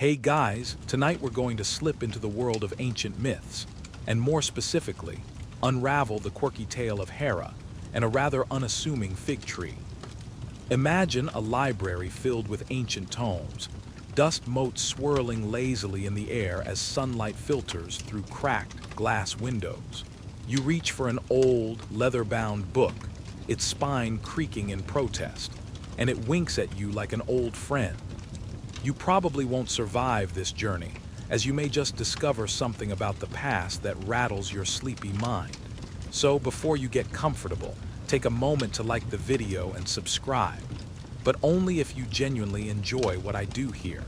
Hey guys, tonight we're going to slip into the world of ancient myths, and more specifically, unravel the quirky tale of Hera and a rather unassuming fig tree. Imagine a library filled with ancient tomes, dust motes swirling lazily in the air as sunlight filters through cracked glass windows. You reach for an old, leather-bound book, its spine creaking in protest, and it winks at you like an old friend. You probably won't survive this journey, as you may just discover something about the past that rattles your sleepy mind. So before you get comfortable, take a moment to like the video and subscribe, but only if you genuinely enjoy what I do here.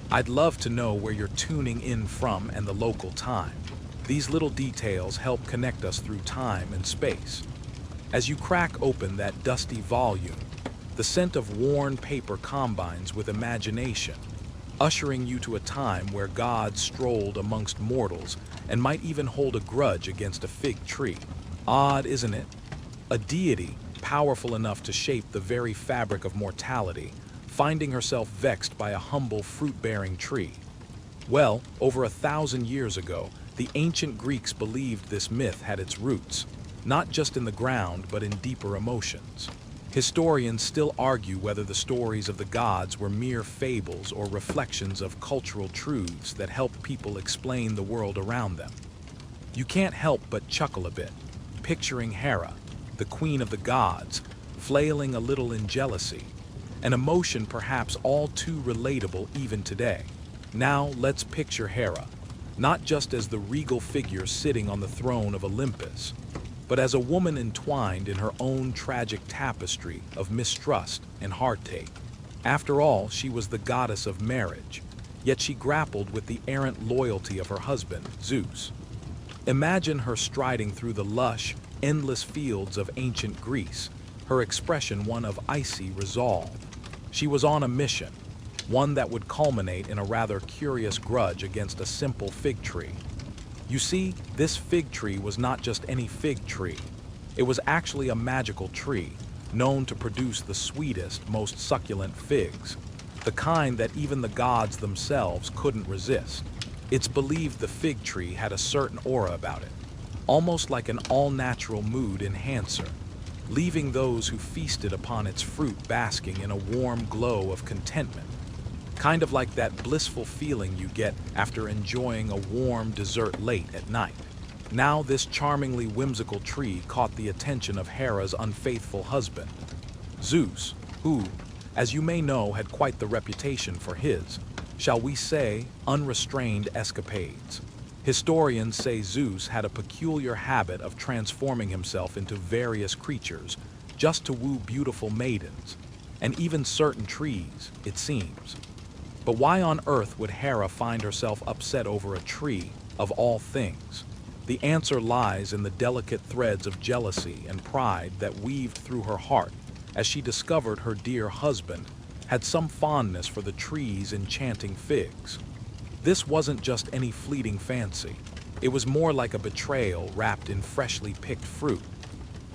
I'd love to know where you're tuning in from and the local time. These little details help connect us through time and space. As you crack open that dusty volume, the scent of worn paper combines with imagination, ushering you to a time where gods strolled amongst mortals and might even hold a grudge against a fig tree. Odd, isn't it? A deity, powerful enough to shape the very fabric of mortality, finding herself vexed by a humble fruit-bearing tree. Well, over 1,000 years ago, the ancient Greeks believed this myth had its roots, not just in the ground but in deeper emotions. Historians still argue whether the stories of the gods were mere fables or reflections of cultural truths that helped people explain the world around them. You can't help but chuckle a bit, picturing Hera, the queen of the gods, flailing a little in jealousy, an emotion perhaps all too relatable even today. Now let's picture Hera, not just as the regal figure sitting on the throne of Olympus, but as a woman entwined in her own tragic tapestry of mistrust and heartache. After all, she was the goddess of marriage, yet she grappled with the errant loyalty of her husband, Zeus. Imagine her striding through the lush, endless fields of ancient Greece, her expression one of icy resolve. She was on a mission, one that would culminate in a rather curious grudge against a simple fig tree. You see, this fig tree was not just any fig tree. It was actually a magical tree, known to produce the sweetest, most succulent figs, the kind that even the gods themselves couldn't resist. It's believed the fig tree had a certain aura about it, almost like an all-natural mood enhancer, leaving those who feasted upon its fruit basking in a warm glow of contentment. Kind of like that blissful feeling you get after enjoying a warm dessert late at night. Now this charmingly whimsical tree caught the attention of Hera's unfaithful husband, Zeus, who, as you may know, had quite the reputation for his, shall we say, unrestrained escapades. Historians say Zeus had a peculiar habit of transforming himself into various creatures just to woo beautiful maidens, and even certain trees, it seems. But why on earth would Hera find herself upset over a tree, of all things? The answer lies in the delicate threads of jealousy and pride that weaved through her heart as she discovered her dear husband had some fondness for the tree's enchanting figs. This wasn't just any fleeting fancy. It was more like a betrayal wrapped in freshly picked fruit.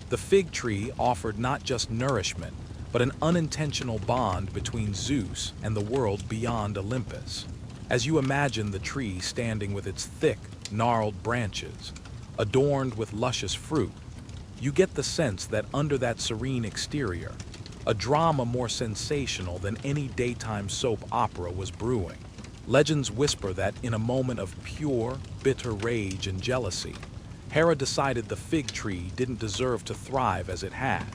The fig tree offered not just nourishment, but an unintentional bond between Zeus and the world beyond Olympus. As you imagine the tree standing with its thick, gnarled branches, adorned with luscious fruit, you get the sense that under that serene exterior, a drama more sensational than any daytime soap opera was brewing. Legends whisper that in a moment of pure, bitter rage and jealousy, Hera decided the fig tree didn't deserve to thrive as it had.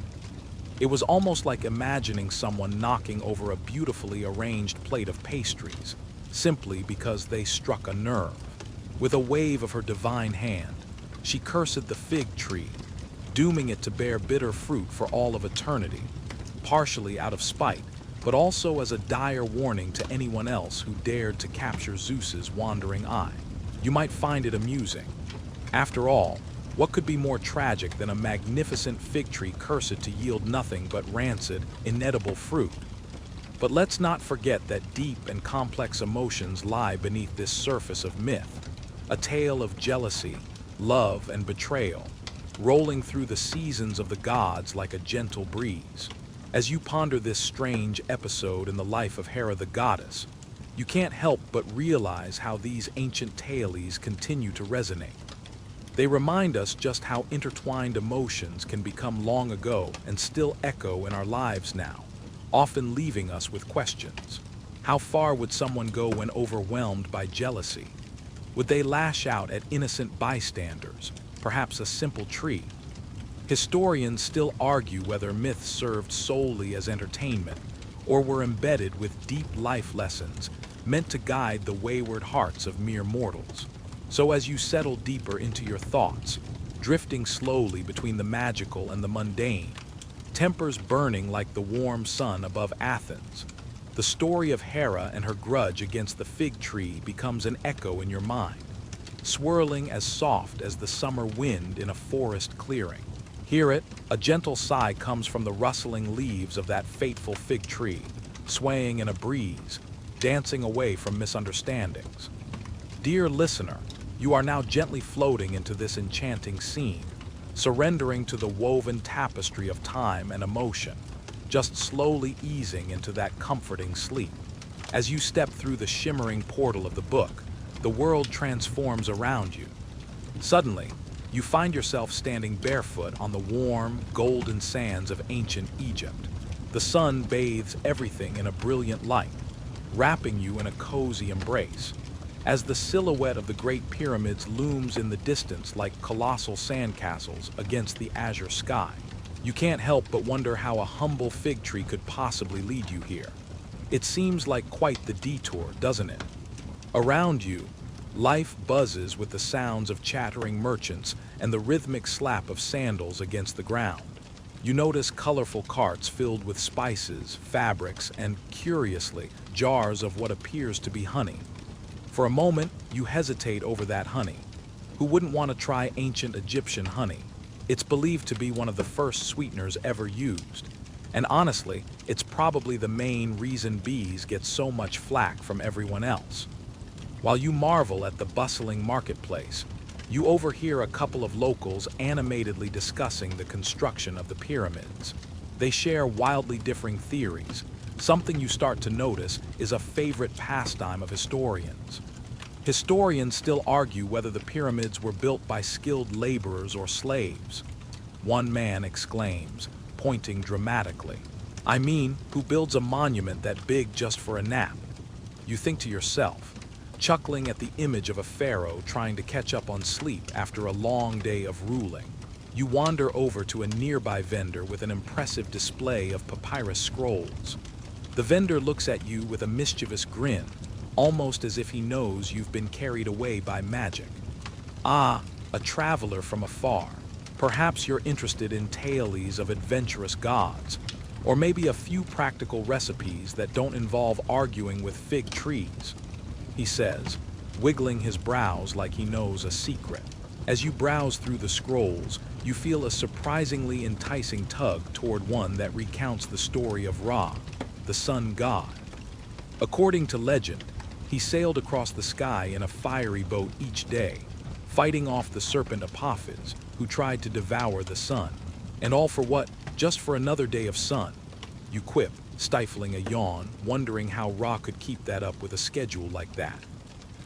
It was almost like imagining someone knocking over a beautifully arranged plate of pastries, simply because they struck a nerve. With a wave of her divine hand, she cursed the fig tree, dooming it to bear bitter fruit for all of eternity, partially out of spite, but also as a dire warning to anyone else who dared to capture Zeus's wandering eye. You might find it amusing. After all, what could be more tragic than a magnificent fig tree cursed to yield nothing but rancid, inedible fruit? But let's not forget that deep and complex emotions lie beneath this surface of myth. A tale of jealousy, love, and betrayal, rolling through the seasons of the gods like a gentle breeze. As you ponder this strange episode in the life of Hera the goddess, You can't help but realize how these ancient tales continue to resonate. They remind us just how intertwined emotions can become long ago and still echo in our lives now, often leaving us with questions. How far would someone go when overwhelmed by jealousy? Would they lash out at innocent bystanders, perhaps a simple tree? Historians still argue whether myths served solely as entertainment or were embedded with deep life lessons meant to guide the wayward hearts of mere mortals. So as you settle deeper into your thoughts, drifting slowly between the magical and the mundane, tempers burning like the warm sun above Athens, the story of Hera and her grudge against the fig tree becomes an echo in your mind, swirling as soft as the summer wind in a forest clearing. Hear it, a gentle sigh comes from the rustling leaves of that fateful fig tree, swaying in a breeze, dancing away from misunderstandings. Dear listener, you are now gently floating into this enchanting scene, surrendering to the woven tapestry of time and emotion, just slowly easing into that comforting sleep. As you step through the shimmering portal of the book, the world transforms around you. Suddenly, you find yourself standing barefoot on the warm, golden sands of ancient Egypt. The sun bathes everything in a brilliant light, wrapping you in a cozy embrace. As the silhouette of the Great Pyramids looms in the distance like colossal sandcastles against the azure sky, you can't help but wonder how a humble fig tree could possibly lead you here. It seems like quite the detour, doesn't it? Around you, life buzzes with the sounds of chattering merchants and the rhythmic slap of sandals against the ground. You notice colorful carts filled with spices, fabrics, and, curiously, jars of what appears to be honey. For a moment, you hesitate over that honey. Who wouldn't want to try ancient Egyptian honey? It's believed to be one of the first sweeteners ever used. And honestly, it's probably the main reason bees get so much flack from everyone else. While you marvel at the bustling marketplace, you overhear a couple of locals animatedly discussing the construction of the pyramids. They share wildly differing theories. Something you start to notice is a favorite pastime of historians. Historians still argue whether the pyramids were built by skilled laborers or slaves. One man exclaims, pointing dramatically, "I mean, who builds a monument that big just for a nap?" You think to yourself, chuckling at the image of a pharaoh trying to catch up on sleep after a long day of ruling. You wander over to a nearby vendor with an impressive display of papyrus scrolls. The vendor looks at you with a mischievous grin, almost as if he knows you've been carried away by magic. Ah, a traveler from afar. Perhaps you're interested in tales of adventurous gods, or maybe a few practical recipes that don't involve arguing with fig trees, he says, wiggling his brows like he knows a secret. As you browse through the scrolls, you feel a surprisingly enticing tug toward one that recounts the story of Ra, the sun god. According to legend, he sailed across the sky in a fiery boat each day, fighting off the serpent Apophis, who tried to devour the sun. And all for what? Just for another day of sun. You quip, stifling a yawn, wondering how Ra could keep that up with a schedule like that.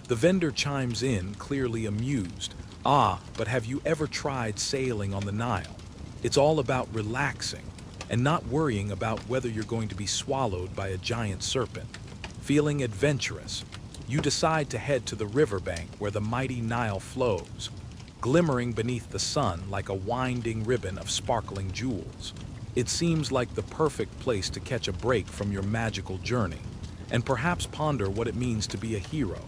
The vendor chimes in, clearly amused. Ah, but have you ever tried sailing on the Nile? It's all about relaxing and not worrying about whether you're going to be swallowed by a giant serpent. Feeling adventurous, you decide to head to the riverbank where the mighty Nile flows, glimmering beneath the sun like a winding ribbon of sparkling jewels. It seems like the perfect place to catch a break from your magical journey, and perhaps ponder what it means to be a hero.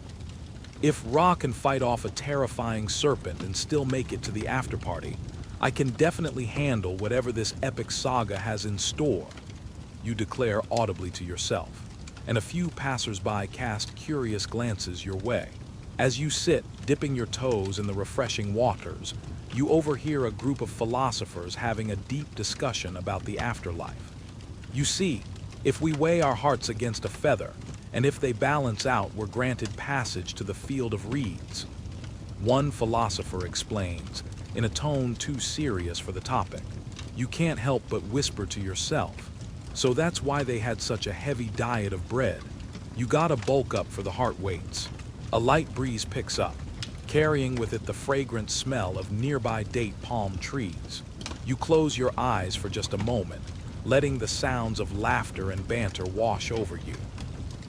If Ra can fight off a terrifying serpent and still make it to the afterparty, I can definitely handle whatever this epic saga has in store, you declare audibly to yourself, and a few passers-by cast curious glances your way. As you sit, dipping your toes in the refreshing waters, you overhear a group of philosophers having a deep discussion about the afterlife. You see, if we weigh our hearts against a feather, and if they balance out, we're granted passage to the field of reeds. One philosopher explains, in a tone too serious for the topic. You can't help but whisper to yourself, so that's why they had such a heavy diet of bread. You gotta bulk up for the heart waits. A light breeze picks up, carrying with it the fragrant smell of nearby date palm trees. You close your eyes for just a moment, letting the sounds of laughter and banter wash over you.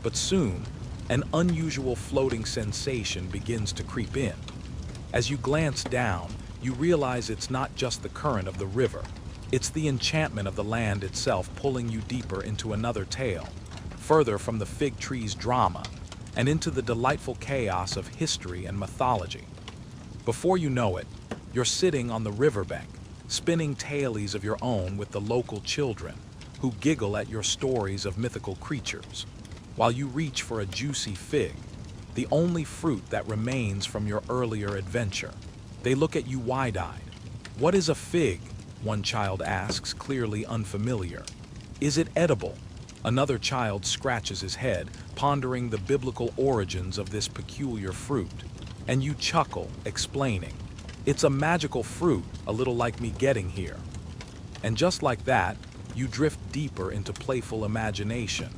But soon, an unusual floating sensation begins to creep in. As you glance down, you realize it's not just the current of the river. It's the enchantment of the land itself pulling you deeper into another tale, further from the fig tree's drama, and into the delightful chaos of history and mythology. Before you know it, you're sitting on the riverbank, spinning tales of your own with the local children, who giggle at your stories of mythical creatures, while you reach for a juicy fig, the only fruit that remains from your earlier adventure. They look at you wide-eyed. "What is a fig?" one child asks, clearly unfamiliar. "Is it edible?" Another child scratches his head, pondering the biblical origins of this peculiar fruit. And you chuckle, explaining, "It's a magical fruit, a little like me getting here." And just like that, you drift deeper into playful imagination,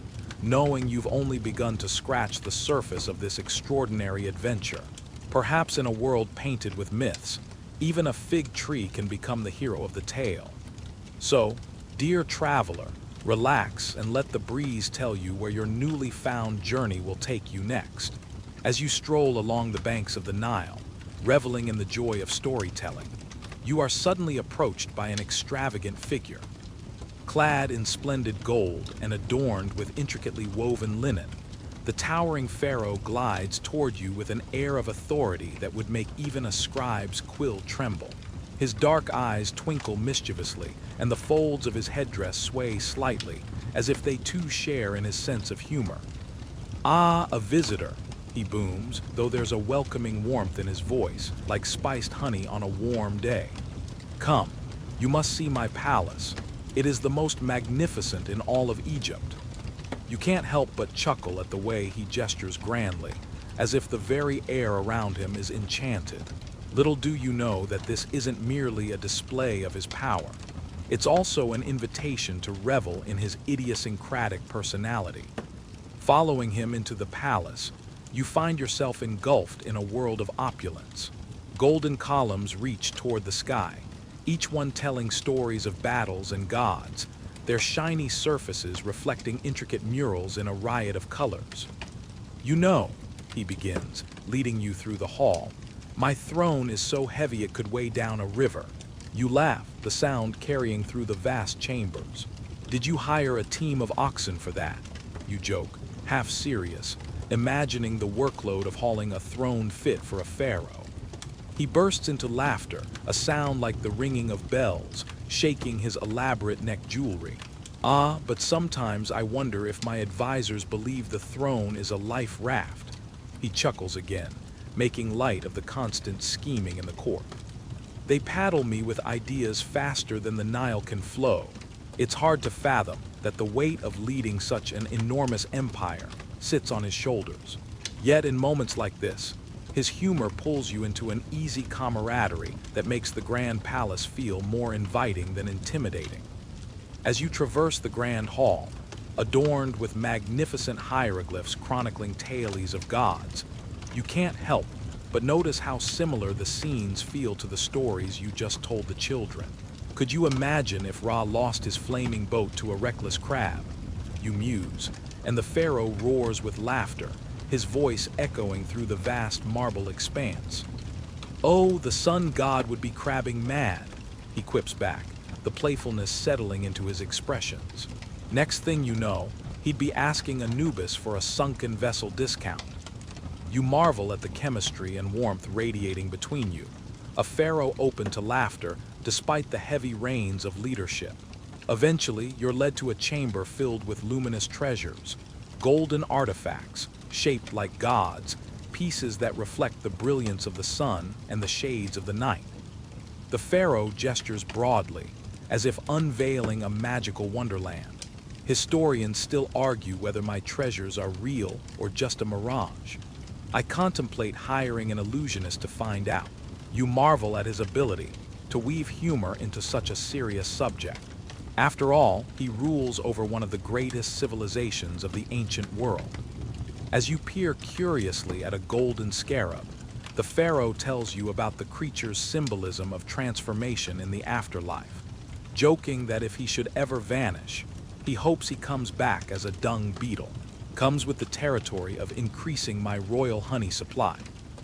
knowing you've only begun to scratch the surface of this extraordinary adventure. Perhaps in a world painted with myths, even a fig tree can become the hero of the tale. So, dear traveler, relax and let the breeze tell you where your newly found journey will take you next. As you stroll along the banks of the Nile, reveling in the joy of storytelling, you are suddenly approached by an extravagant figure. Clad in splendid gold and adorned with intricately woven linen, the towering pharaoh glides toward you with an air of authority that would make even a scribe's quill tremble. His dark eyes twinkle mischievously, and the folds of his headdress sway slightly, as if they too share in his sense of humor. "Ah, a visitor," he booms, though there's a welcoming warmth in his voice, like spiced honey on a warm day. "Come, you must see my palace. It is the most magnificent in all of Egypt." You can't help but chuckle at the way he gestures grandly, as if the very air around him is enchanted. Little do you know that this isn't merely a display of his power. It's also an invitation to revel in his idiosyncratic personality. Following him into the palace, you find yourself engulfed in a world of opulence. Golden columns reach toward the sky, each one telling stories of battles and gods, their shiny surfaces reflecting intricate murals in a riot of colors. "You know," he begins, leading you through the hall, "my throne is so heavy it could weigh down a river." You laugh, the sound carrying through the vast chambers. "Did you hire a team of oxen for that?" you joke, half serious, imagining the workload of hauling a throne fit for a pharaoh. He bursts into laughter, a sound like the ringing of bells, shaking his elaborate neck jewelry. "Ah, but sometimes I wonder if my advisors believe the throne is a life raft." He chuckles again, making light of the constant scheming in the court. "They paddle me with ideas faster than the Nile can flow. It's hard to fathom that the weight of leading such an enormous empire sits on his shoulders. Yet in moments like this, his humor pulls you into an easy camaraderie that makes the grand palace feel more inviting than intimidating. As you traverse the grand hall, adorned with magnificent hieroglyphs chronicling tales of gods, you can't help but notice how similar the scenes feel to the stories you just told the children. Could you imagine if Ra lost his flaming boat to a reckless crab? You muse, and the pharaoh roars with laughter, his voice echoing through the vast marble expanse. "Oh, the sun god would be crabbing mad," he quips back, the playfulness settling into his expressions. Next thing you know, he'd be asking Anubis for a sunken vessel discount. You marvel at the chemistry and warmth radiating between you, a pharaoh open to laughter despite the heavy reins of leadership. Eventually, you're led to a chamber filled with luminous treasures, golden artifacts, shaped like gods, pieces that reflect the brilliance of the sun and the shades of the night. The pharaoh gestures broadly, as if unveiling a magical wonderland. Historians still argue whether my treasures are real or just a mirage. I contemplate hiring an illusionist to find out. You marvel at his ability to weave humor into such a serious subject. After all, he rules over one of the greatest civilizations of the ancient world. As you peer curiously at a golden scarab, the pharaoh tells you about the creature's symbolism of transformation in the afterlife, joking that if he should ever vanish, he hopes he comes back as a dung beetle. Comes with the territory of increasing my royal honey supply.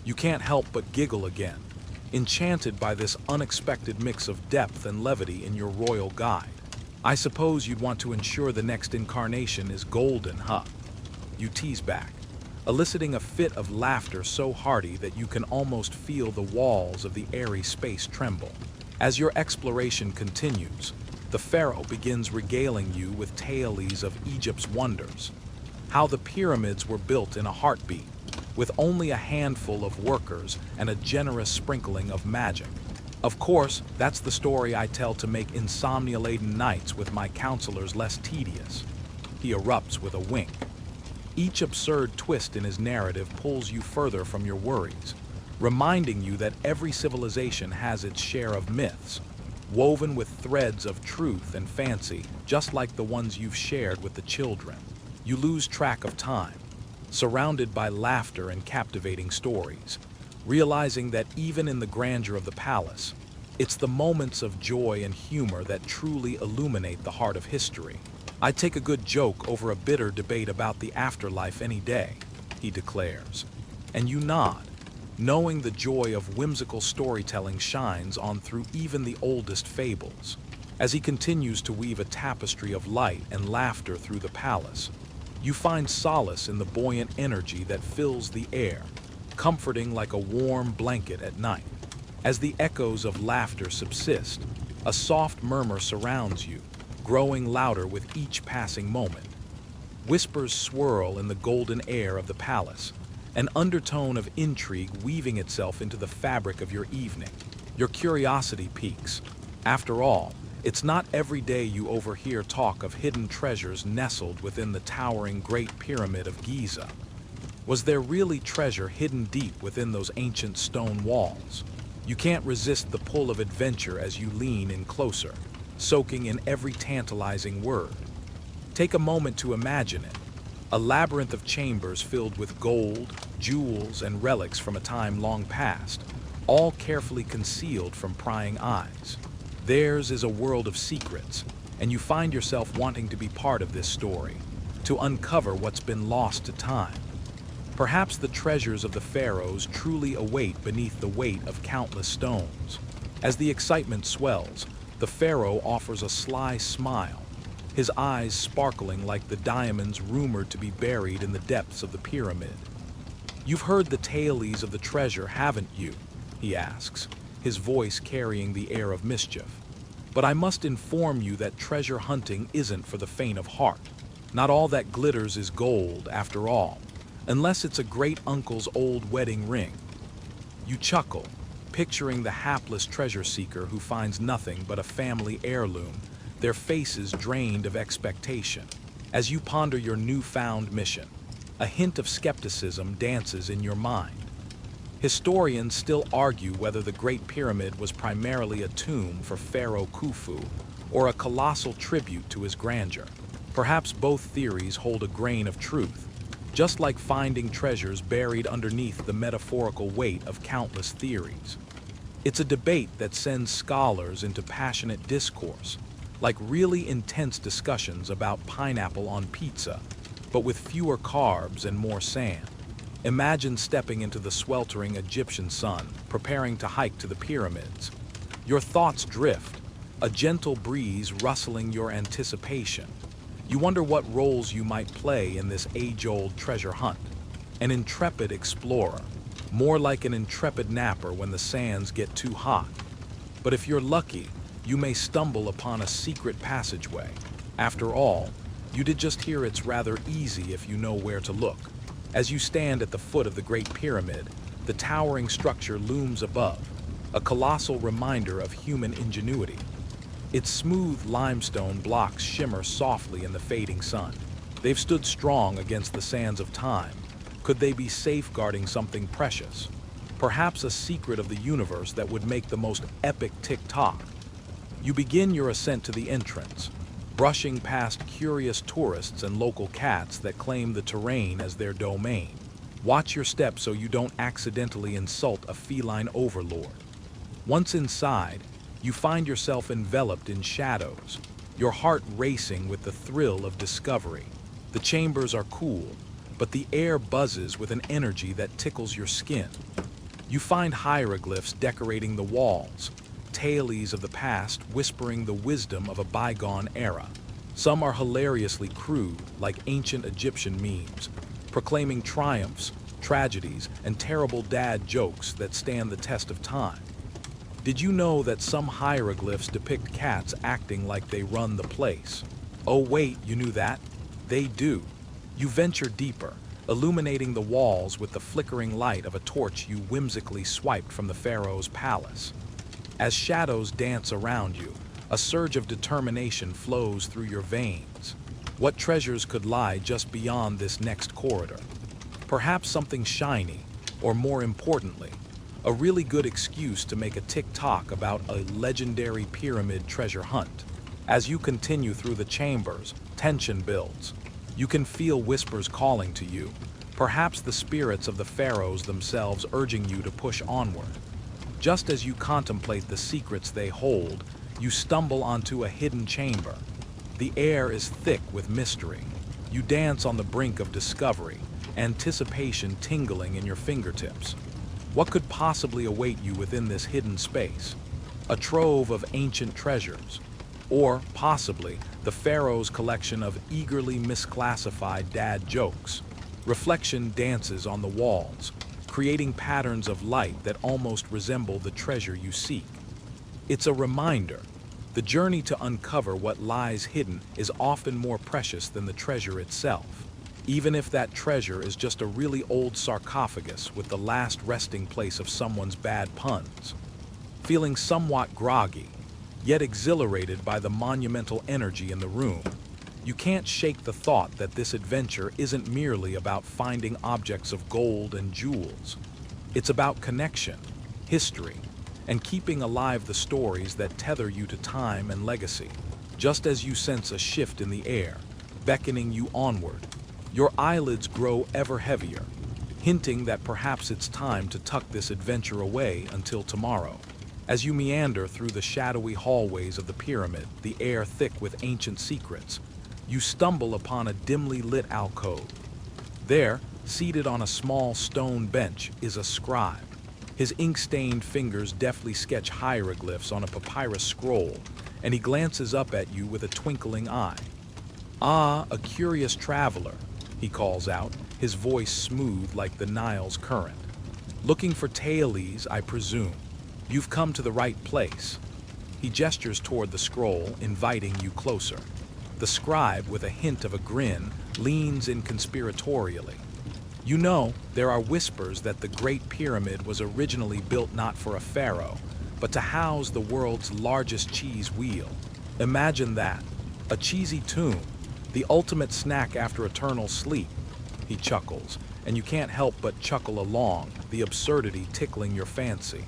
You can't help but giggle again, enchanted by this unexpected mix of depth and levity in your royal guide. I suppose you'd want to ensure the next incarnation is golden, huh? You tease back, eliciting a fit of laughter so hearty that you can almost feel the walls of the airy space tremble. As your exploration continues, the pharaoh begins regaling you with tales of Egypt's wonders, how the pyramids were built in a heartbeat, with only a handful of workers and a generous sprinkling of magic. Of course, that's the story I tell to make insomnia-laden nights with my counselors less tedious. He erupts with a wink. Each absurd twist in his narrative pulls you further from your worries, reminding you that every civilization has its share of myths, woven with threads of truth and fancy, just like the ones you've shared with the children. You lose track of time, surrounded by laughter and captivating stories, realizing that even in the grandeur of the palace, it's the moments of joy and humor that truly illuminate the heart of history. I'd take a good joke over a bitter debate about the afterlife any day, he declares. And you nod, knowing the joy of whimsical storytelling shines on through even the oldest fables. As he continues to weave a tapestry of light and laughter through the palace, you find solace in the buoyant energy that fills the air, comforting like a warm blanket at night. As the echoes of laughter subsist, a soft murmur surrounds you, growing louder with each passing moment. Whispers swirl in the golden air of the palace, an undertone of intrigue weaving itself into the fabric of your evening. Your curiosity piques. After all, it's not every day you overhear talk of hidden treasures nestled within the towering Great Pyramid of Giza. Was there really treasure hidden deep within those ancient stone walls? You can't resist the pull of adventure as you lean in closer, soaking in every tantalizing word. Take a moment to imagine it. A labyrinth of chambers filled with gold, jewels, and relics from a time long past, all carefully concealed from prying eyes. Theirs is a world of secrets, and you find yourself wanting to be part of this story, to uncover what's been lost to time. Perhaps the treasures of the pharaohs truly await beneath the weight of countless stones. As the excitement swells, the pharaoh offers a sly smile, his eyes sparkling like the diamonds rumored to be buried in the depths of the pyramid. "You've heard the tales of the treasure, haven't you?" he asks, his voice carrying the air of mischief. "But I must inform you that treasure hunting isn't for the faint of heart. Not all that glitters is gold, after all, unless it's a great uncle's old wedding ring." You chuckle, picturing the hapless treasure seeker who finds nothing but a family heirloom, their faces drained of expectation. As you ponder your newfound mission, a hint of skepticism dances in your mind. Historians still argue whether the Great Pyramid was primarily a tomb for Pharaoh Khufu or a colossal tribute to his grandeur. Perhaps both theories hold a grain of truth, just like finding treasures buried underneath the metaphorical weight of countless theories. It's a debate that sends scholars into passionate discourse, like really intense discussions about pineapple on pizza, but with fewer carbs and more sand. Imagine stepping into the sweltering Egyptian sun, preparing to hike to the pyramids. Your thoughts drift, a gentle breeze rustling your anticipation. You wonder what roles you might play in this age-old treasure hunt. An intrepid explorer, more like an intrepid napper when the sands get too hot. But if you're lucky, you may stumble upon a secret passageway. After all, you did just hear it's rather easy if you know where to look. As you stand at the foot of the Great Pyramid, the towering structure looms above, a colossal reminder of human ingenuity. Its smooth limestone blocks shimmer softly in the fading sun. They've stood strong against the sands of time. Could they be safeguarding something precious? Perhaps a secret of the universe that would make the most epic tick-tock. You begin your ascent to the entrance, brushing past curious tourists and local cats that claim the terrain as their domain. Watch your step so you don't accidentally insult a feline overlord. Once inside, you find yourself enveloped in shadows, your heart racing with the thrill of discovery. The chambers are cool, but the air buzzes with an energy that tickles your skin. You find hieroglyphs decorating the walls, tales of the past whispering the wisdom of a bygone era. Some are hilariously crude, like ancient Egyptian memes, proclaiming triumphs, tragedies, and terrible dad jokes that stand the test of time. Did you know that some hieroglyphs depict cats acting like they run the place? Oh wait, you knew that? They do. You venture deeper, illuminating the walls with the flickering light of a torch you whimsically swiped from the pharaoh's palace. As shadows dance around you, a surge of determination flows through your veins. What treasures could lie just beyond this next corridor? Perhaps something shiny, or more importantly, a really good excuse to make a TikTok about a legendary pyramid treasure hunt. As you continue through the chambers, tension builds. You can feel whispers calling to you, perhaps the spirits of the pharaohs themselves urging you to push onward. Just as you contemplate the secrets they hold, you stumble onto a hidden chamber. The air is thick with mystery. You dance on the brink of discovery, anticipation tingling in your fingertips. What could possibly await you within this hidden space? A trove of ancient treasures, or possibly the pharaoh's collection of eagerly misclassified dad jokes. Reflection dances on the walls, creating patterns of light that almost resemble the treasure you seek. It's a reminder. The journey to uncover what lies hidden is often more precious than the treasure itself, even if that treasure is just a really old sarcophagus with the last resting place of someone's bad puns. Feeling somewhat groggy, yet exhilarated by the monumental energy in the room, you can't shake the thought that this adventure isn't merely about finding objects of gold and jewels. It's about connection, history, and keeping alive the stories that tether you to time and legacy. Just as you sense a shift in the air, beckoning you onward, your eyelids grow ever heavier, hinting that perhaps it's time to tuck this adventure away until tomorrow. As you meander through the shadowy hallways of the pyramid, the air thick with ancient secrets, you stumble upon a dimly lit alcove. There, seated on a small stone bench, is a scribe. His ink-stained fingers deftly sketch hieroglyphs on a papyrus scroll, and he glances up at you with a twinkling eye. "Ah, a curious traveler," he calls out, his voice smooth like the Nile's current. "Looking for tailies, I presume. You've come to the right place." He gestures toward the scroll, inviting you closer. The scribe, with a hint of a grin, leans in conspiratorially. "You know, there are whispers that the Great Pyramid was originally built not for a pharaoh, but to house the world's largest cheese wheel. Imagine that, a cheesy tomb, the ultimate snack after eternal sleep." He chuckles, and you can't help but chuckle along, the absurdity tickling your fancy.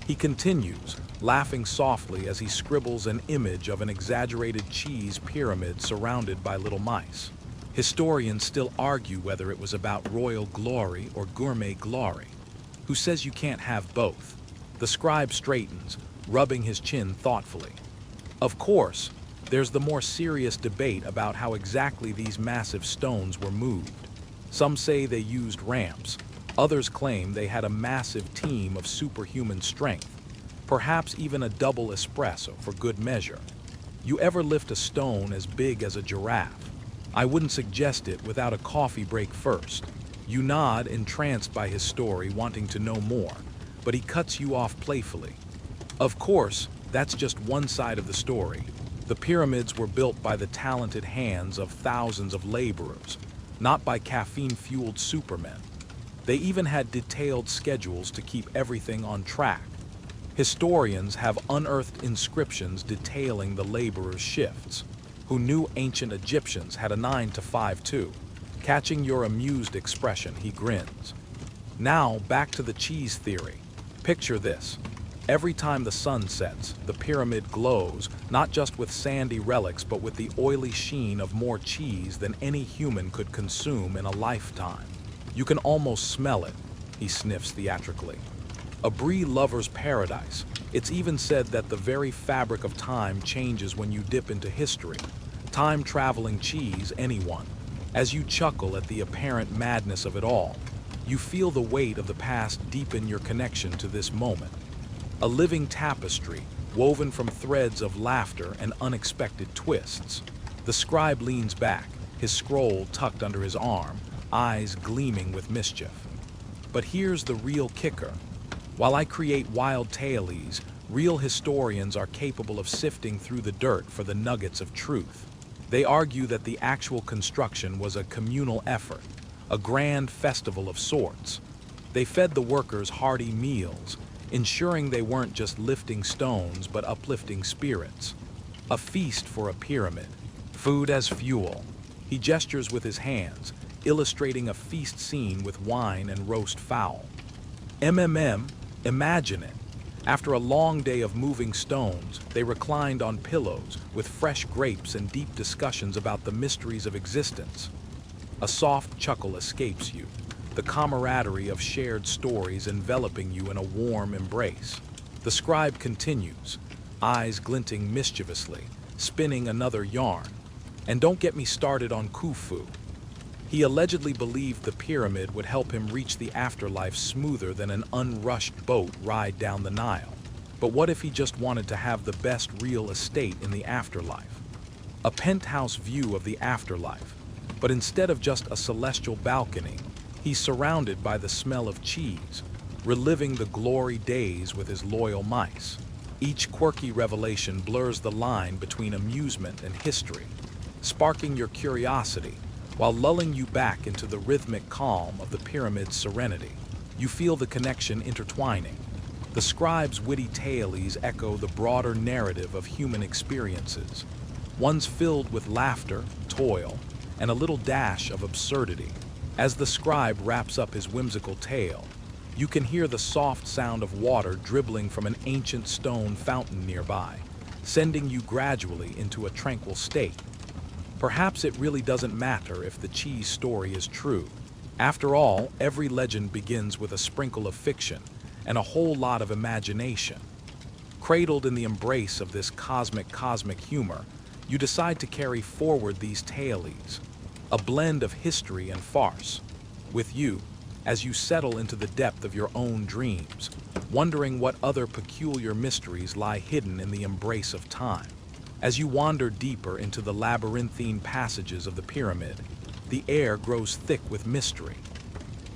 He continues, laughing softly as he scribbles an image of an exaggerated cheese pyramid surrounded by little mice. Historians still argue whether it was about royal glory or gourmet glory. Who says you can't have both? The scribe straightens, rubbing his chin thoughtfully. Of course, there's the more serious debate about how exactly these massive stones were moved. Some say they used ramps. Others claim they had a massive team of superhuman strength, perhaps even a double espresso for good measure. You ever lift a stone as big as a giraffe? I wouldn't suggest it without a coffee break first. You nod, entranced by his story, wanting to know more, but he cuts you off playfully. Of course, that's just one side of the story. The pyramids were built by the talented hands of thousands of laborers, not by caffeine-fueled supermen. They even had detailed schedules to keep everything on track. Historians have unearthed inscriptions detailing the laborers' shifts. Who knew ancient Egyptians had a 9-to-5 too? Catching your amused expression, he grins. Now, back to the cheese theory. Picture this. Every time the sun sets, the pyramid glows, not just with sandy relics but with the oily sheen of more cheese than any human could consume in a lifetime. You can almost smell it, he sniffs theatrically. A brie lover's paradise. It's even said that the very fabric of time changes when you dip into history. Time-traveling cheese, anyone. As you chuckle at the apparent madness of it all, you feel the weight of the past deepen your connection to this moment. A living tapestry, woven from threads of laughter and unexpected twists. The scribe leans back, his scroll tucked under his arm, eyes gleaming with mischief. But here's the real kicker. While I create wild tales, real historians are capable of sifting through the dirt for the nuggets of truth. They argue that the actual construction was a communal effort, a grand festival of sorts. They fed the workers hearty meals, ensuring they weren't just lifting stones but uplifting spirits. A feast for a pyramid. Food as fuel. He gestures with his hands, illustrating a feast scene with wine and roast fowl. Imagine it. After a long day of moving stones, they reclined on pillows with fresh grapes and deep discussions about the mysteries of existence. A soft chuckle escapes you, the camaraderie of shared stories enveloping you in a warm embrace. The scribe continues, eyes glinting mischievously, spinning another yarn. And don't get me started on Khufu. He allegedly believed the pyramid would help him reach the afterlife smoother than an unrushed boat ride down the Nile. But what if he just wanted to have the best real estate in the afterlife? A penthouse view of the afterlife, but instead of just a celestial balcony, he's surrounded by the smell of cheese, reliving the glory days with his loyal mice. Each quirky revelation blurs the line between amusement and history, sparking your curiosity while lulling you back into the rhythmic calm of the pyramid's serenity. You feel the connection intertwining. The scribe's witty tales echo the broader narrative of human experiences, ones filled with laughter, toil, and a little dash of absurdity. As the scribe wraps up his whimsical tale, you can hear the soft sound of water dribbling from an ancient stone fountain nearby, sending you gradually into a tranquil state. Perhaps it really doesn't matter if the cheese story is true. After all, every legend begins with a sprinkle of fiction and a whole lot of imagination. Cradled in the embrace of this cosmic humor, you decide to carry forward these tales, a blend of history and farce, with you as you settle into the depth of your own dreams, wondering what other peculiar mysteries lie hidden in the embrace of time. As you wander deeper into the labyrinthine passages of the pyramid, the air grows thick with mystery.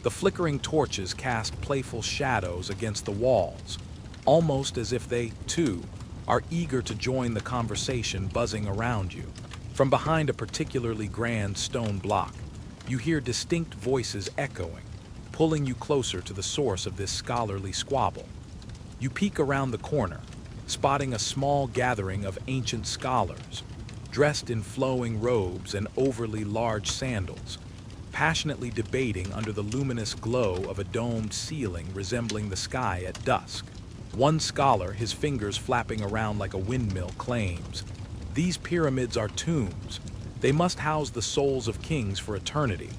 The flickering torches cast playful shadows against the walls, almost as if they, too, are eager to join the conversation buzzing around you. From behind a particularly grand stone block, you hear distinct voices echoing, pulling you closer to the source of this scholarly squabble. You peek around the corner, spotting a small gathering of ancient scholars, dressed in flowing robes and overly large sandals, passionately debating under the luminous glow of a domed ceiling resembling the sky at dusk. One scholar, his fingers flapping around like a windmill, claims, "These pyramids are tombs. They must house the souls of kings for eternity."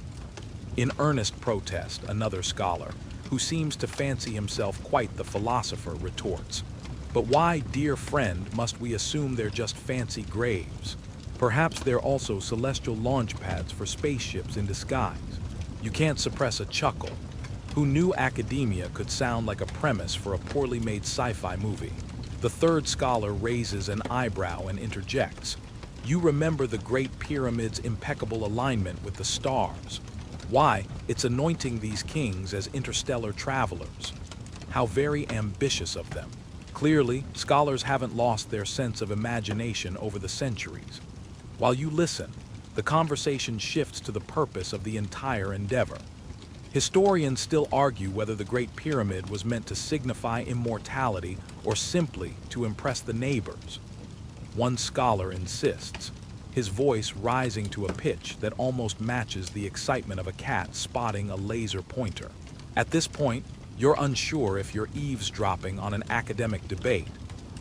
In earnest protest, another scholar, who seems to fancy himself quite the philosopher, retorts, "But why, dear friend, must we assume they're just fancy graves? Perhaps they're also celestial launch pads for spaceships in disguise." You can't suppress a chuckle. Who knew academia could sound like a premise for a poorly made sci-fi movie? The third scholar raises an eyebrow and interjects, "You remember the Great Pyramid's impeccable alignment with the stars. Why, it's anointing these kings as interstellar travelers. How very ambitious of them." Clearly, scholars haven't lost their sense of imagination over the centuries. While you listen, the conversation shifts to the purpose of the entire endeavor. Historians still argue whether the Great Pyramid was meant to signify immortality or simply to impress the neighbors. One scholar insists, his voice rising to a pitch that almost matches the excitement of a cat spotting a laser pointer. At this point, You're unsure if you're eavesdropping on an academic debate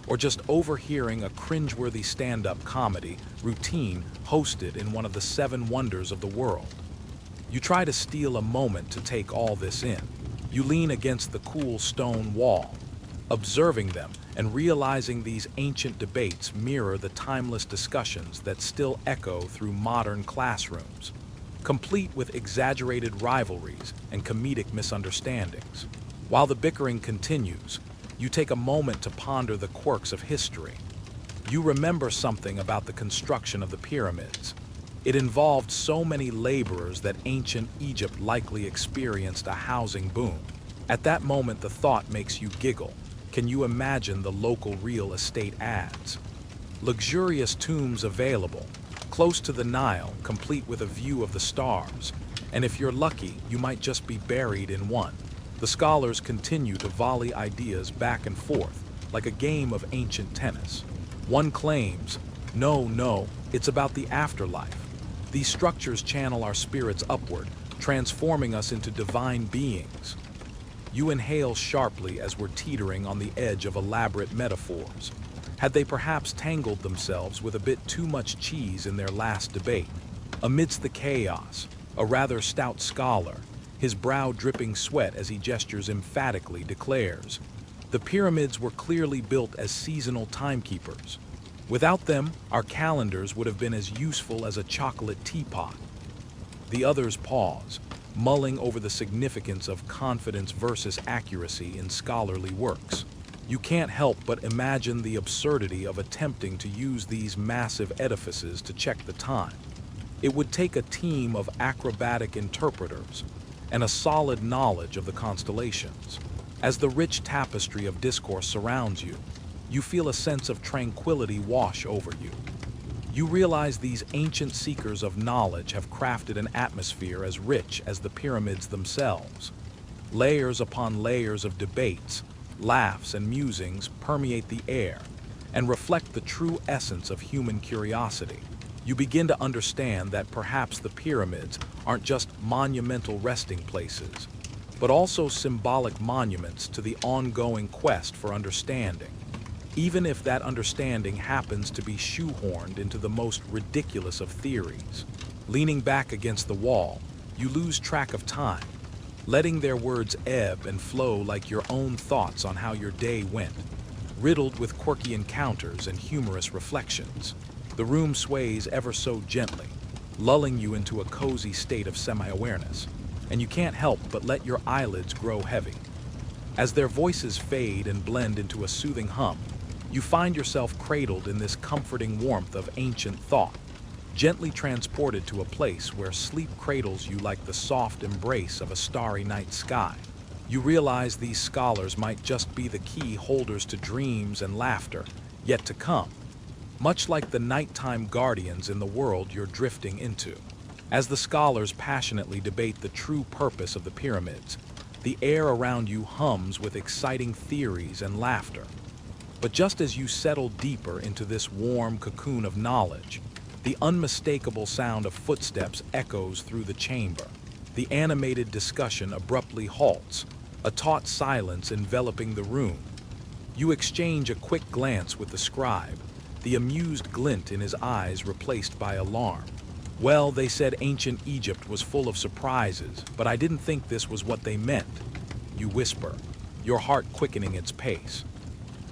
or just overhearing a cringeworthy stand-up comedy routine hosted in one of the 7 wonders of the world. You try to steal a moment to take all this in. You lean against the cool stone wall, observing them and realizing these ancient debates mirror the timeless discussions that still echo through modern classrooms, complete with exaggerated rivalries and comedic misunderstandings. While the bickering continues, you take a moment to ponder the quirks of history. You remember something about the construction of the pyramids. It involved so many laborers that ancient Egypt likely experienced a housing boom. At that moment, the thought makes you giggle. Can you imagine the local real estate ads? Luxurious tombs available, close to the Nile, complete with a view of the stars. And if you're lucky, you might just be buried in one. The scholars continue to volley ideas back and forth, like a game of ancient tennis. One claims, no, it's about the afterlife. These structures channel our spirits upward, transforming us into divine beings. You inhale sharply as we're teetering on the edge of elaborate metaphors. Had they perhaps tangled themselves with a bit too much cheese in their last debate? Amidst the chaos, a rather stout scholar, his brow dripping sweat as he gestures emphatically, declares, "The pyramids were clearly built as seasonal timekeepers. Without them, our calendars would have been as useful as a chocolate teapot." The others pause, mulling over the significance of confidence versus accuracy in scholarly works. You can't help but imagine the absurdity of attempting to use these massive edifices to check the time. It would take a team of acrobatic interpreters and a solid knowledge of the constellations. As the rich tapestry of discourse surrounds you, you feel a sense of tranquility wash over you. You realize these ancient seekers of knowledge have crafted an atmosphere as rich as the pyramids themselves. Layers upon layers of debates, laughs, and musings permeate the air and reflect the true essence of human curiosity. You begin to understand that perhaps the pyramids aren't just monumental resting places, but also symbolic monuments to the ongoing quest for understanding, even if that understanding happens to be shoehorned into the most ridiculous of theories. Leaning back against the wall, you lose track of time, letting their words ebb and flow like your own thoughts on how your day went, riddled with quirky encounters and humorous reflections. The room sways ever so gently, lulling you into a cozy state of semi-awareness, and you can't help but let your eyelids grow heavy. As their voices fade and blend into a soothing hum, you find yourself cradled in this comforting warmth of ancient thought, gently transported to a place where sleep cradles you like the soft embrace of a starry night sky. You realize these scholars might just be the key holders to dreams and laughter yet to come, much like the nighttime guardians in the world you're drifting into. As the scholars passionately debate the true purpose of the pyramids, the air around you hums with exciting theories and laughter. But just as you settle deeper into this warm cocoon of knowledge, the unmistakable sound of footsteps echoes through the chamber. The animated discussion abruptly halts, a taut silence enveloping the room. You exchange a quick glance with the scribe, the amused glint in his eyes replaced by alarm. "Well, they said ancient Egypt was full of surprises, but I didn't think this was what they meant," you whisper, your heart quickening its pace.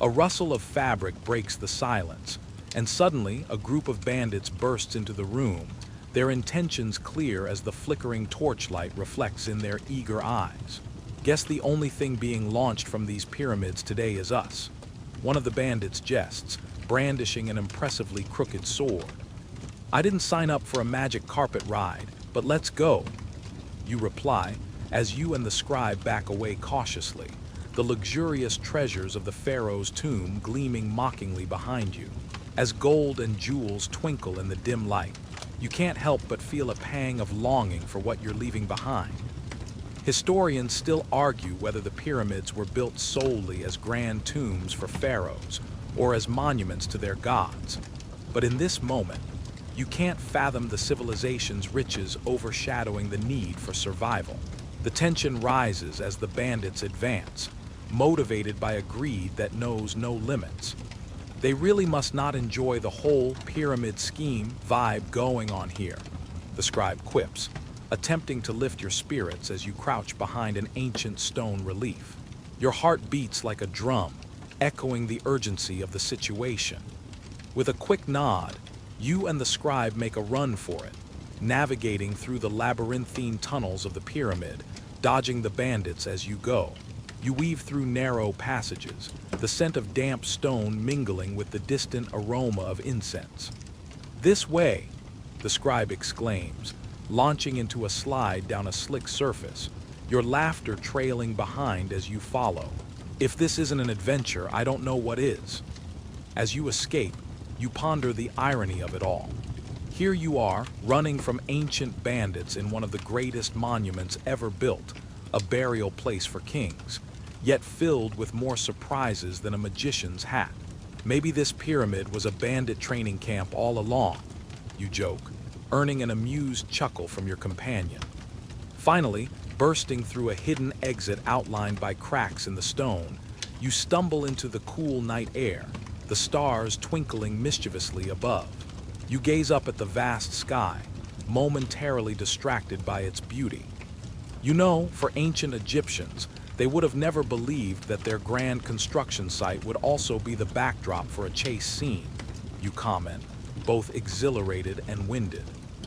A rustle of fabric breaks the silence, and suddenly a group of bandits bursts into the room, their intentions clear as the flickering torchlight reflects in their eager eyes. "Guess the only thing being launched from these pyramids today is us," one of the bandits jests, brandishing an impressively crooked sword. "I didn't sign up for a magic carpet ride, but let's go," you reply, as you and the scribe back away cautiously, the luxurious treasures of the pharaoh's tomb gleaming mockingly behind you. As gold and jewels twinkle in the dim light, you can't help but feel a pang of longing for what you're leaving behind. Historians still argue whether the pyramids were built solely as grand tombs for pharaohs or as monuments to their gods. But in this moment, you can't fathom the civilization's riches overshadowing the need for survival. The tension rises as the bandits advance, motivated by a greed that knows no limits. They really must not enjoy the whole pyramid scheme vibe going on here, the scribe quips, attempting to lift your spirits as you crouch behind an ancient stone relief. Your heart beats like a drum, echoing the urgency of the situation. With a quick nod, you and the scribe make a run for it, navigating through the labyrinthine tunnels of the pyramid, dodging the bandits as you go. You weave through narrow passages, the scent of damp stone mingling with the distant aroma of incense. "This way," the scribe exclaims, launching into a slide down a slick surface, your laughter trailing behind as you follow. If this isn't an adventure, I don't know what is. As you escape, you ponder the irony of it all. Here you are, running from ancient bandits in one of the greatest monuments ever built, a burial place for kings, yet filled with more surprises than a magician's hat. Maybe this pyramid was a bandit training camp all along, you joke, earning an amused chuckle from your companion. Finally, bursting through a hidden exit outlined by cracks in the stone, you stumble into the cool night air, the stars twinkling mischievously above. You gaze up at the vast sky, momentarily distracted by its beauty. You know, for ancient Egyptians, they would have never believed that their grand construction site would also be the backdrop for a chase scene, you comment, both exhilarated and winded.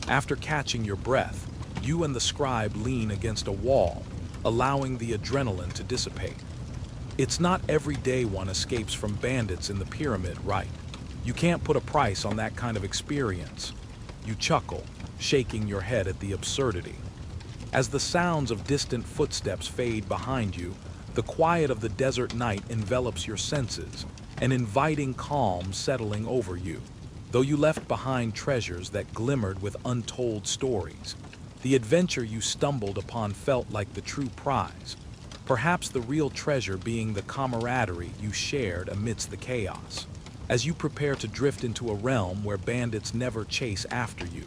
After catching your breath, you and the scribe lean against a wall, allowing the adrenaline to dissipate. It's not every day one escapes from bandits in the pyramid, right? You can't put a price on that kind of experience. You chuckle, shaking your head at the absurdity. As the sounds of distant footsteps fade behind you, the quiet of the desert night envelops your senses, an inviting calm settling over you. Though you left behind treasures that glimmered with untold stories, the adventure you stumbled upon felt like the true prize, perhaps the real treasure being the camaraderie you shared amidst the chaos. As you prepare to drift into a realm where bandits never chase after you,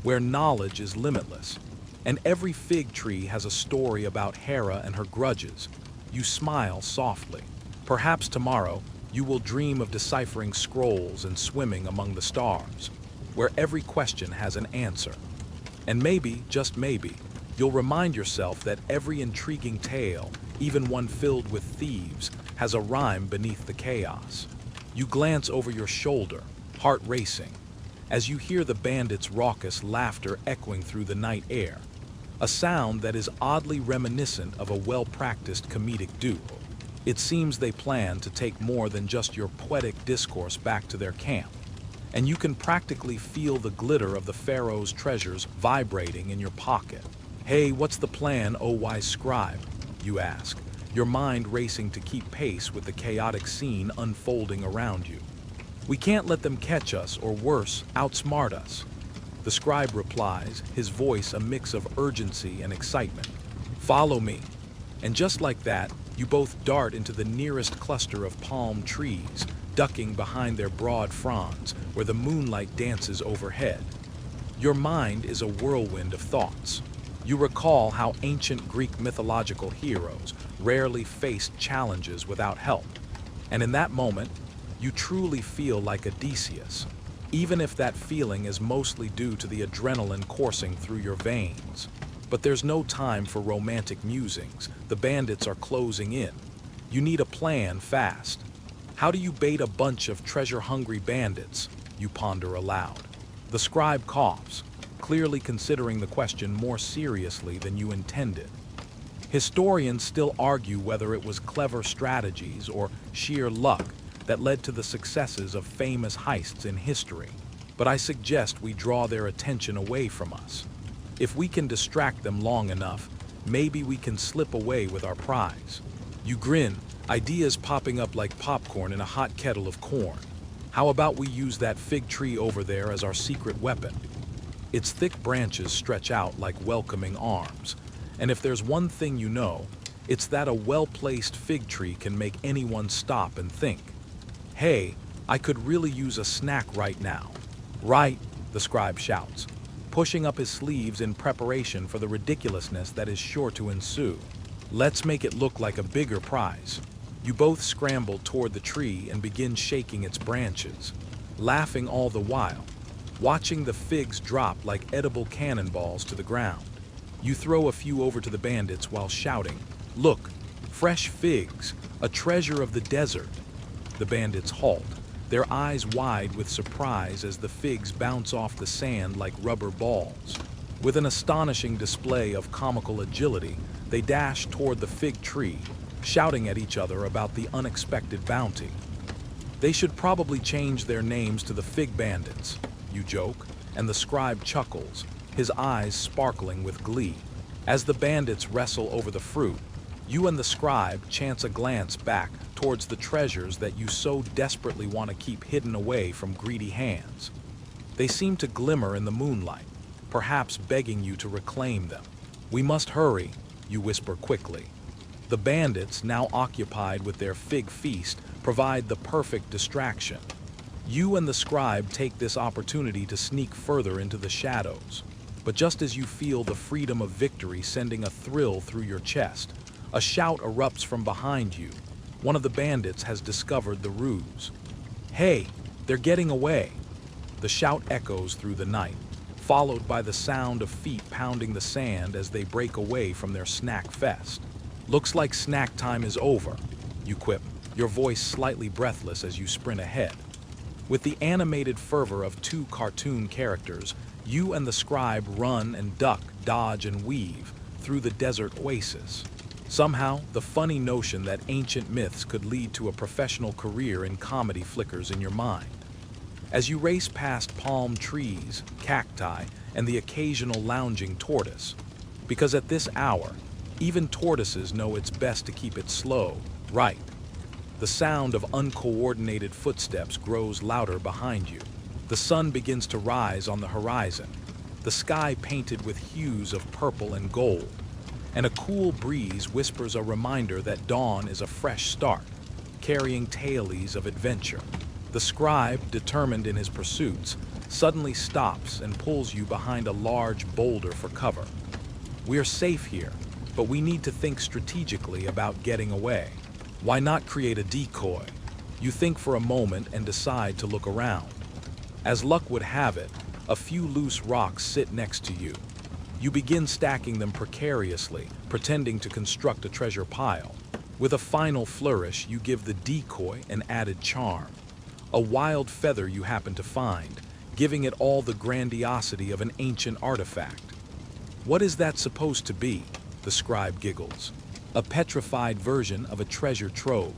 where knowledge is limitless, and every fig tree has a story about Hera and her grudges, you smile softly. Perhaps tomorrow, you will dream of deciphering scrolls and swimming among the stars, where every question has an answer. And maybe, just maybe, you'll remind yourself that every intriguing tale, even one filled with thieves, has a rhyme beneath the chaos. You glance over your shoulder, heart racing, as you hear the bandits' raucous laughter echoing through the night air, a sound that is oddly reminiscent of a well-practiced comedic duo. It seems they plan to take more than just your poetic discourse back to their camp, and you can practically feel the glitter of the pharaoh's treasures vibrating in your pocket. "Hey, what's the plan, oh wise scribe?" you ask, your mind racing to keep pace with the chaotic scene unfolding around you. "We can't let them catch us, or worse, outsmart us," the scribe replies, his voice a mix of urgency and excitement. "Follow me." And just like that, you both dart into the nearest cluster of palm trees, ducking behind their broad fronds where the moonlight dances overhead. Your mind is a whirlwind of thoughts. You recall how ancient Greek mythological heroes rarely faced challenges without help. And in that moment, you truly feel like Odysseus, even if that feeling is mostly due to the adrenaline coursing through your veins. But there's no time for romantic musings. The bandits are closing in. You need a plan fast. How do you bait a bunch of treasure-hungry bandits? You ponder aloud. The scribe coughs, clearly considering the question more seriously than you intended. Historians still argue whether it was clever strategies or sheer luck that led to the successes of famous heists in history, but I suggest we draw their attention away from us. If we can distract them long enough, maybe we can slip away with our prize. You grin, ideas popping up like popcorn in a hot kettle of corn. How about we use that fig tree over there as our secret weapon? Its thick branches stretch out like welcoming arms, and if there's one thing you know, it's that a well-placed fig tree can make anyone stop and think. "Hey, I could really use a snack right now." "Right," the scribe shouts. pushing up his sleeves in preparation for the ridiculousness that is sure to ensue. Let's make it look like a bigger prize. You both scramble toward the tree and begin shaking its branches, laughing all the while, watching the figs drop like edible cannonballs to the ground. You throw a few over to the bandits while shouting, "Look, fresh figs, a treasure of the desert." The bandits halt, their eyes wide with surprise as the figs bounce off the sand like rubber balls. With an astonishing display of comical agility, they dash toward the fig tree, shouting at each other about the unexpected bounty. They should probably change their names to the Fig Bandits, you joke, and the scribe chuckles, his eyes sparkling with glee. As the bandits wrestle over the fruit, you and the scribe chance a glance back towards the treasures that you so desperately want to keep hidden away from greedy hands. They seem to glimmer in the moonlight, perhaps begging you to reclaim them. "We must hurry," you whisper quickly. The bandits, now occupied with their fig feast, provide the perfect distraction. You and the scribe take this opportunity to sneak further into the shadows. But just as you feel the freedom of victory sending a thrill through your chest, a shout erupts from behind you. One of the bandits has discovered the ruse. "Hey, they're getting away!" The shout echoes through the night, followed by the sound of feet pounding the sand as they break away from their snack fest. "Looks like snack time is over," you quip, your voice slightly breathless as you sprint ahead. With the animated fervor of two cartoon characters, you and the scribe run and duck, dodge and weave through the desert oasis. Somehow, the funny notion that ancient myths could lead to a professional career in comedy flickers in your mind. As you race past palm trees, cacti, and the occasional lounging tortoise, because at this hour, even tortoises know it's best to keep it slow, right? The sound of uncoordinated footsteps grows louder behind you. The sun begins to rise on the horizon, the sky painted with hues of purple and gold, and a cool breeze whispers a reminder that dawn is a fresh start, carrying tales of adventure. The scribe, determined in his pursuits, suddenly stops and pulls you behind a large boulder for cover. "We are safe here, but we need to think strategically about getting away. Why not create a decoy?" You think for a moment and decide to look around. As luck would have it, a few loose rocks sit next to you. You begin stacking them precariously, pretending to construct a treasure pile. With a final flourish, you give the decoy an added charm. A wild feather you happen to find, giving it all the grandiosity of an ancient artifact. "What is that supposed to be?" the scribe giggles. "A petrified version of a treasure trove."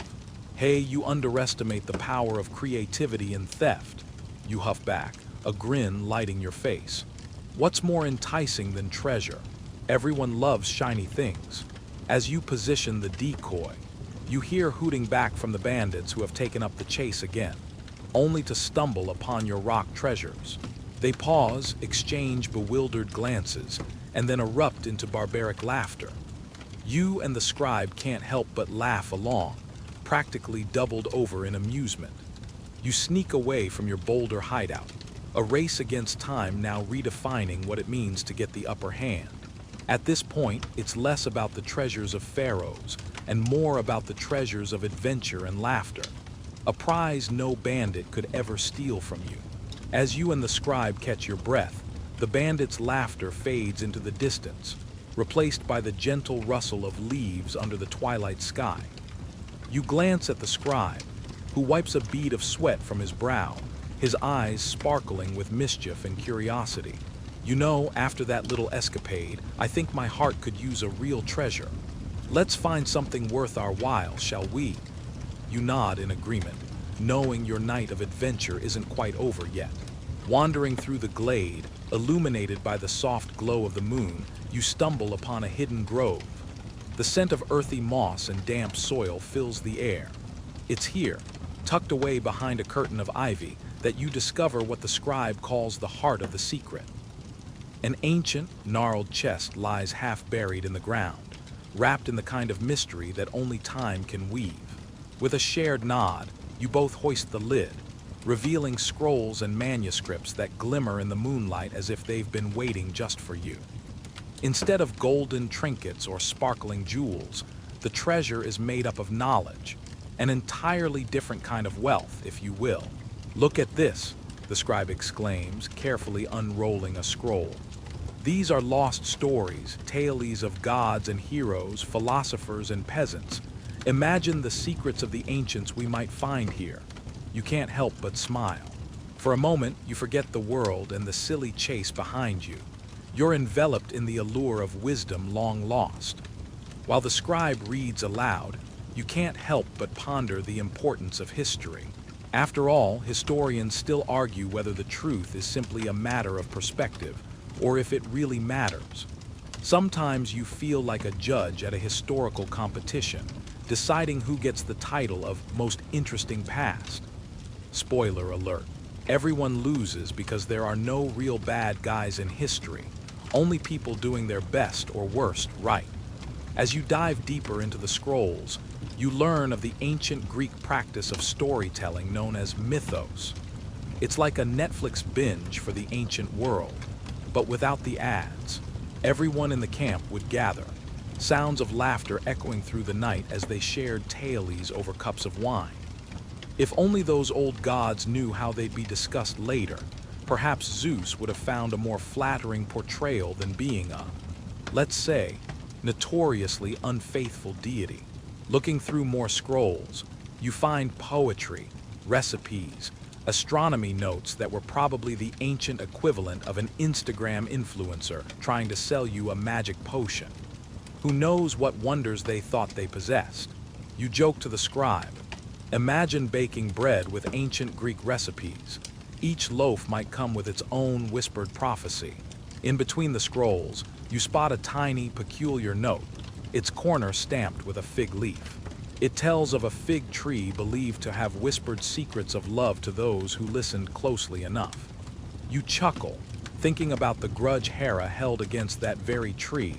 "Hey, you underestimate the power of creativity in theft," you huff back, a grin lighting your face. "What's more enticing than treasure? Everyone loves shiny things." As you position the decoy, you hear hooting back from the bandits who have taken up the chase again, only to stumble upon your rock treasures. They pause, exchange bewildered glances, and then erupt into barbaric laughter. You and the scribe can't help but laugh along, practically doubled over in amusement. You sneak away from your boulder hideout, a race against time now redefining what it means to get the upper hand. At this point, it's less about the treasures of pharaohs and more about the treasures of adventure and laughter, a prize no bandit could ever steal from you. As you and the scribe catch your breath, the bandit's laughter fades into the distance, replaced by the gentle rustle of leaves under the twilight sky. You glance at the scribe, who wipes a bead of sweat from his brow, his eyes sparkling with mischief and curiosity. "You know, after that little escapade, I think my heart could use a real treasure. Let's find something worth our while, shall we?" You nod in agreement, knowing your night of adventure isn't quite over yet. Wandering through the glade, illuminated by the soft glow of the moon, you stumble upon a hidden grove. The scent of earthy moss and damp soil fills the air. It's here, tucked away behind a curtain of ivy, that you discover what the scribe calls the heart of the secret. An ancient, gnarled chest lies half buried in the ground, wrapped in the kind of mystery that only time can weave. With a shared nod, you both hoist the lid, revealing scrolls and manuscripts that glimmer in the moonlight as if they've been waiting just for you. Instead of golden trinkets or sparkling jewels, the treasure is made up of knowledge, an entirely different kind of wealth, if you will. "Look at this," the scribe exclaims, carefully unrolling a scroll. "These are lost stories, tales of gods and heroes, philosophers and peasants. Imagine the secrets of the ancients we might find here." You can't help but smile. For a moment, you forget the world and the silly chase behind you. You're enveloped in the allure of wisdom long lost. While the scribe reads aloud, you can't help but ponder the importance of history. After all, historians still argue whether the truth is simply a matter of perspective, or if it really matters. Sometimes you feel like a judge at a historical competition, deciding who gets the title of most interesting past. Spoiler alert. Everyone loses because there are no real bad guys in history, only people doing their best or worst right. As you dive deeper into the scrolls, you learn of the ancient Greek practice of storytelling known as mythos. It's like a Netflix binge for the ancient world, but without the ads. Everyone in the camp would gather, sounds of laughter echoing through the night as they shared tales over cups of wine. If only those old gods knew how they'd be discussed later, perhaps Zeus would have found a more flattering portrayal than being a, let's say, notoriously unfaithful deity. Looking through more scrolls, you find poetry, recipes, astronomy notes that were probably the ancient equivalent of an Instagram influencer trying to sell you a magic potion. Who knows what wonders they thought they possessed? You joke to the scribe. Imagine baking bread with ancient Greek recipes. Each loaf might come with its own whispered prophecy. In between the scrolls, you spot a tiny, peculiar note, its corner stamped with a fig leaf. It tells of a fig tree believed to have whispered secrets of love to those who listened closely enough. You chuckle, thinking about the grudge Hera held against that very tree.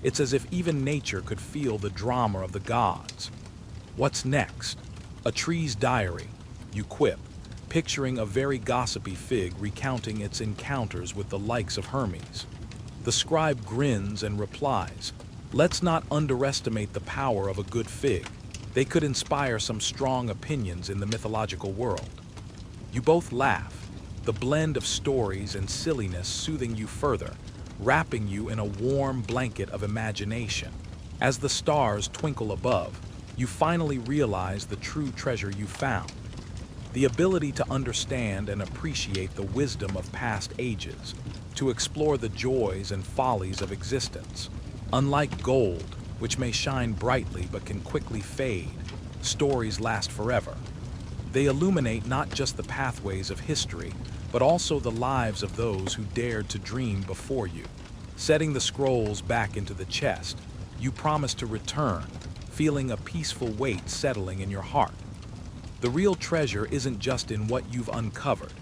It's as if even nature could feel the drama of the gods. What's next? A tree's diary, you quip, picturing a very gossipy fig recounting its encounters with the likes of Hermes. The scribe grins and replies, "Let's not underestimate the power of a good fig. They could inspire some strong opinions in the mythological world." You both laugh, the blend of stories and silliness soothing you further, wrapping you in a warm blanket of imagination. As the stars twinkle above, you finally realize the true treasure you found. The ability to understand and appreciate the wisdom of past ages, to explore the joys and follies of existence. Unlike gold, which may shine brightly but can quickly fade, stories last forever. They illuminate not just the pathways of history, but also the lives of those who dared to dream before you. Setting the scrolls back into the chest, you promise to return, feeling a peaceful weight settling in your heart. The real treasure isn't just in what you've uncovered.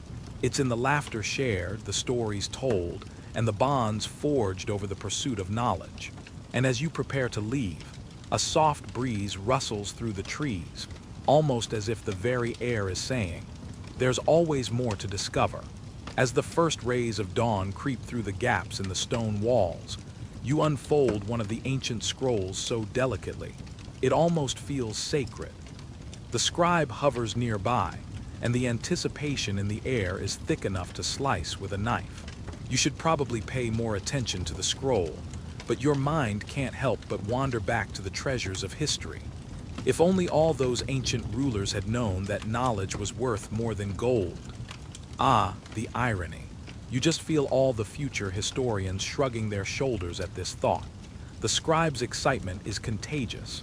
It's in the laughter shared, the stories told, and the bonds forged over the pursuit of knowledge. And as you prepare to leave, a soft breeze rustles through the trees, almost as if the very air is saying, "There's always more to discover." As the first rays of dawn creep through the gaps in the stone walls, you unfold one of the ancient scrolls so delicately, it almost feels sacred. The scribe hovers nearby, and the anticipation in the air is thick enough to slice with a knife. You should probably pay more attention to the scroll, but your mind can't help but wander back to the treasures of history. If only all those ancient rulers had known that knowledge was worth more than gold. Ah, the irony. You just feel all the future historians shrugging their shoulders at this thought. The scribe's excitement is contagious.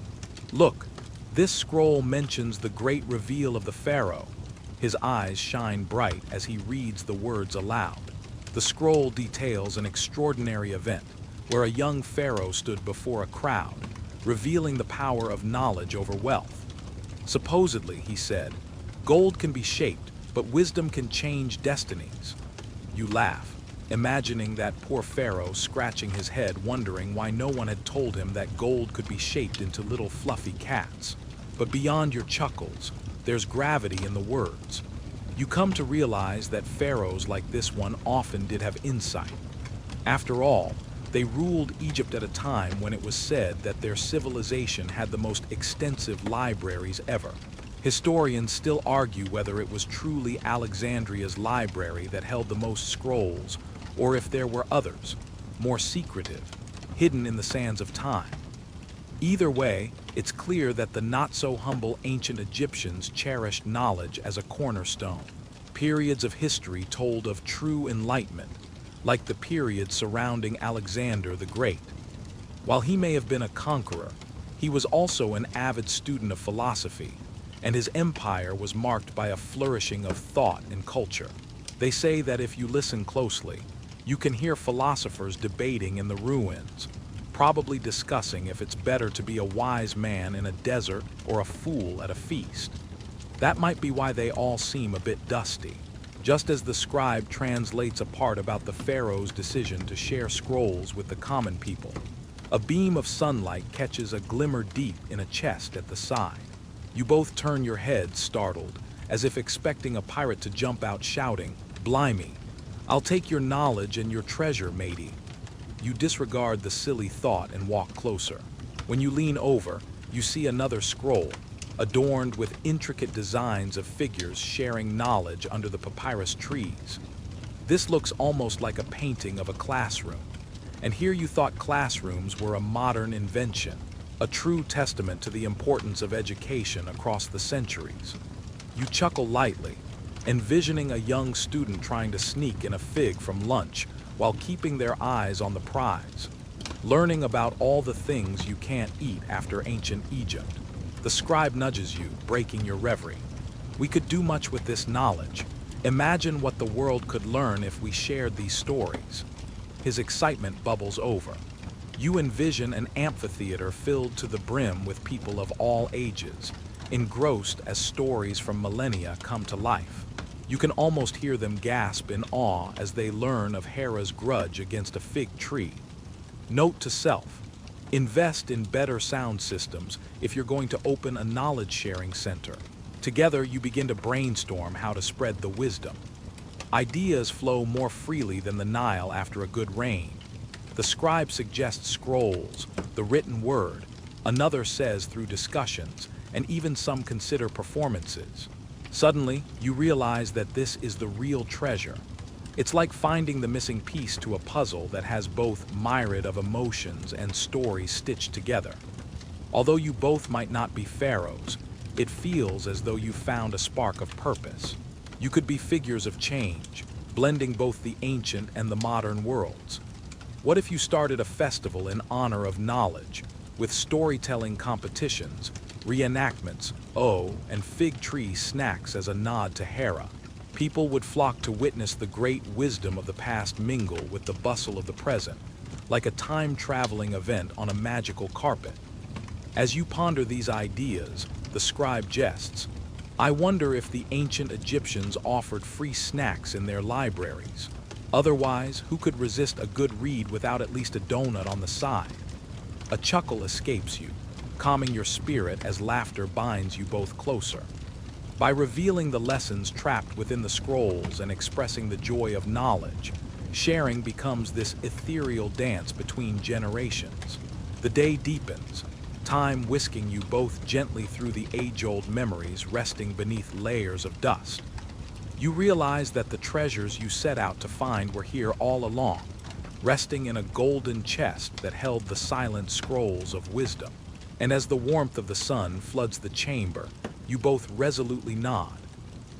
Look, this scroll mentions the great reveal of the pharaoh. His eyes shine bright as he reads the words aloud. The scroll details an extraordinary event where a young pharaoh stood before a crowd, revealing the power of knowledge over wealth. Supposedly, he said, gold can be shaped, but wisdom can change destinies. You laugh, imagining that poor pharaoh scratching his head, wondering why no one had told him that gold could be shaped into little fluffy cats. But beyond your chuckles, there's gravity in the words. You come to realize that pharaohs like this one often did have insight. After all, they ruled Egypt at a time when it was said that their civilization had the most extensive libraries ever. Historians still argue whether it was truly Alexandria's library that held the most scrolls, or if there were others, more secretive, hidden in the sands of time. Either way, it's clear that the not-so-humble ancient Egyptians cherished knowledge as a cornerstone. Periods of history told of true enlightenment, like the period surrounding Alexander the Great. While he may have been a conqueror, he was also an avid student of philosophy, and his empire was marked by a flourishing of thought and culture. They say that if you listen closely, you can hear philosophers debating in the ruins, probably discussing if it's better to be a wise man in a desert or a fool at a feast. That might be why they all seem a bit dusty. Just as the scribe translates a part about the pharaoh's decision to share scrolls with the common people, a beam of sunlight catches a glimmer deep in a chest at the side. You both turn your heads, startled, as if expecting a pirate to jump out shouting, "Blimey, I'll take your knowledge and your treasure, matey." You disregard the silly thought and walk closer. When you lean over, you see another scroll, adorned with intricate designs of figures sharing knowledge under the papyrus trees. This looks almost like a painting of a classroom. And here you thought classrooms were a modern invention, a true testament to the importance of education across the centuries. You chuckle lightly, envisioning a young student trying to sneak in a fig from lunch while keeping their eyes on the prize, learning about all the things you can't eat after ancient Egypt. The scribe nudges you, breaking your reverie. We could do much with this knowledge. Imagine what the world could learn if we shared these stories. His excitement bubbles over. You envision an amphitheater filled to the brim with people of all ages, engrossed as stories from millennia come to life. You can almost hear them gasp in awe as they learn of Hera's grudge against a fig tree. Note to self: invest in better sound systems if you're going to open a knowledge-sharing center. Together, you begin to brainstorm how to spread the wisdom. Ideas flow more freely than the Nile after a good rain. The scribe suggests scrolls, the written word. Another says through discussions, and even some consider performances. Suddenly, you realize that this is the real treasure. It's like finding the missing piece to a puzzle that has both myriad of emotions and stories stitched together. Although you both might not be pharaohs, it feels as though you found a spark of purpose. You could be figures of change, blending both the ancient and the modern worlds. What if you started a festival in honor of knowledge, with storytelling competitions, reenactments, and fig tree snacks as a nod to Hera? People would flock to witness the great wisdom of the past mingle with the bustle of the present, like a time-traveling event on a magical carpet. As you ponder these ideas, the scribe jests. I wonder if the ancient Egyptians offered free snacks in their libraries. Otherwise, who could resist a good read without at least a donut on the side? A chuckle escapes you, calming your spirit as laughter binds you both closer. By revealing the lessons trapped within the scrolls and expressing the joy of knowledge, sharing becomes this ethereal dance between generations. The day deepens, time whisking you both gently through the age-old memories resting beneath layers of dust. You realize that the treasures you set out to find were here all along, resting in a golden chest that held the silent scrolls of wisdom. And as the warmth of the sun floods the chamber, you both resolutely nod.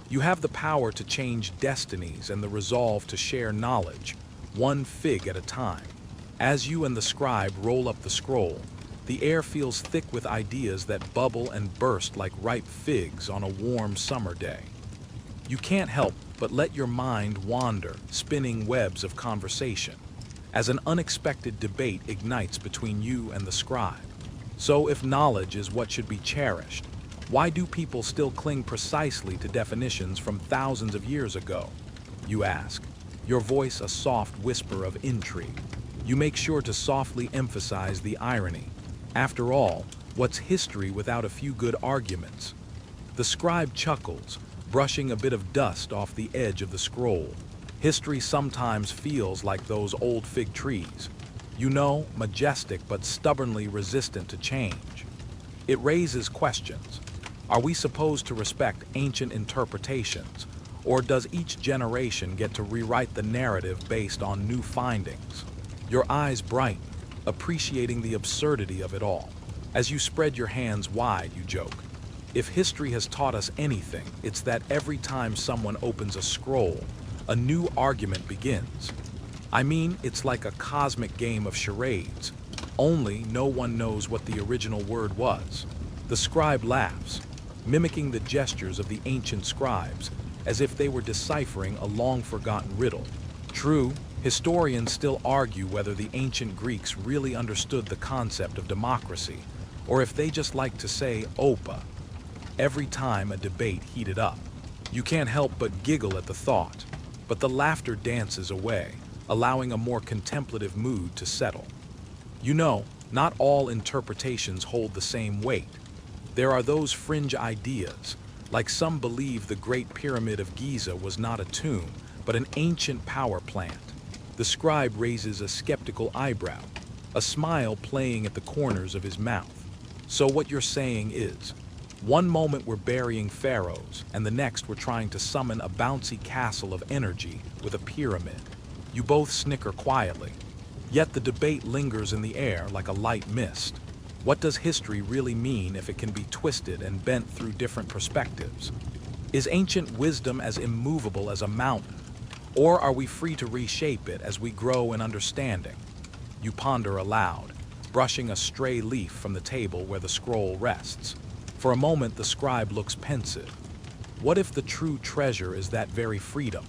You have the power to change destinies and the resolve to share knowledge, one fig at a time. As you and the scribe roll up the scroll, the air feels thick with ideas that bubble and burst like ripe figs on a warm summer day. You can't help but let your mind wander, spinning webs of conversation, as an unexpected debate ignites between you and the scribe. So if knowledge is what should be cherished, why do people still cling precisely to definitions from thousands of years ago? You ask, your voice a soft whisper of intrigue. You make sure to softly emphasize the irony. After all, what's history without a few good arguments? The scribe chuckles, brushing a bit of dust off the edge of the scroll. History sometimes feels like those old fig trees. You know, majestic but stubbornly resistant to change. It raises questions. Are we supposed to respect ancient interpretations, or does each generation get to rewrite the narrative based on new findings? Your eyes brighten, appreciating the absurdity of it all. As you spread your hands wide, you joke. If history has taught us anything, it's that every time someone opens a scroll, a new argument begins. I mean, it's like a cosmic game of charades, only no one knows what the original word was. The scribe laughs, mimicking the gestures of the ancient scribes, as if they were deciphering a long-forgotten riddle. True, historians still argue whether the ancient Greeks really understood the concept of democracy, or if they just like to say "opa" every time a debate heated up. You can't help but giggle at the thought, but the laughter dances away, allowing a more contemplative mood to settle. You know, not all interpretations hold the same weight. There are those fringe ideas, like some believe the Great Pyramid of Giza was not a tomb, but an ancient power plant. The scribe raises a skeptical eyebrow, a smile playing at the corners of his mouth. So what you're saying is, one moment we're burying pharaohs, and the next we're trying to summon a bouncy castle of energy with a pyramid. You both snicker quietly, yet the debate lingers in the air like a light mist. What does history really mean if it can be twisted and bent through different perspectives? Is ancient wisdom as immovable as a mountain, or are we free to reshape it as we grow in understanding? You ponder aloud, brushing a stray leaf from the table where the scroll rests. For a moment, the scribe looks pensive. What if the true treasure is that very freedom,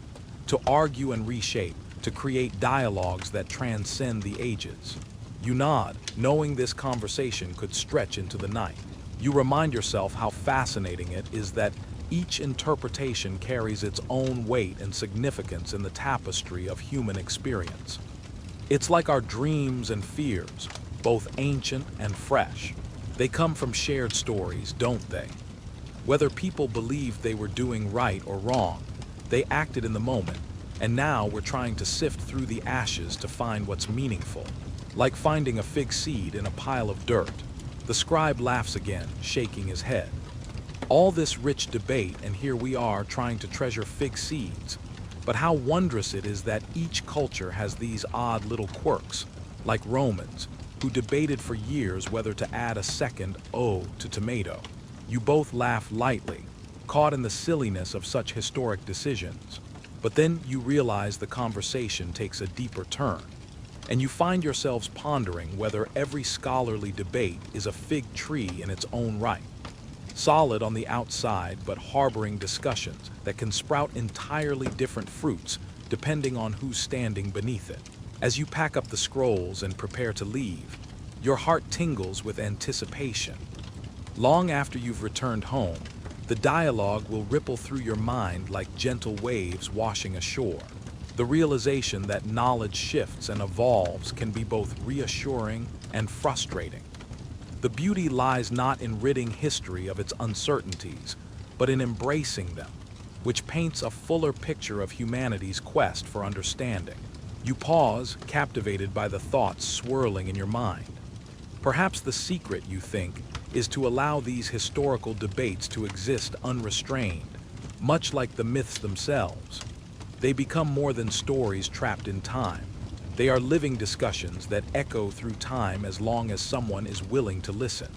to argue and reshape, to create dialogues that transcend the ages? You nod, knowing this conversation could stretch into the night. You remind yourself how fascinating it is that each interpretation carries its own weight and significance in the tapestry of human experience. It's like our dreams and fears, both ancient and fresh. They come from shared stories, don't they? Whether people believed they were doing right or wrong, they acted in the moment, and now we're trying to sift through the ashes to find what's meaningful. Like finding a fig seed in a pile of dirt. The scribe laughs again, shaking his head. All this rich debate, and here we are trying to treasure fig seeds. But how wondrous it is that each culture has these odd little quirks, like Romans, who debated for years whether to add a second O to tomato. You both laugh lightly, caught in the silliness of such historic decisions. But then you realize the conversation takes a deeper turn, and you find yourselves pondering whether every scholarly debate is a fig tree in its own right. Solid on the outside, but harboring discussions that can sprout entirely different fruits depending on who's standing beneath it. As you pack up the scrolls and prepare to leave, your heart tingles with anticipation. Long after you've returned home, the dialogue will ripple through your mind like gentle waves washing ashore. The realization that knowledge shifts and evolves can be both reassuring and frustrating. The beauty lies not in ridding history of its uncertainties, but in embracing them, which paints a fuller picture of humanity's quest for understanding. You pause, captivated by the thoughts swirling in your mind. Perhaps the secret, you think, is to allow these historical debates to exist unrestrained, much like the myths themselves. They become more than stories trapped in time. They are living discussions that echo through time as long as someone is willing to listen.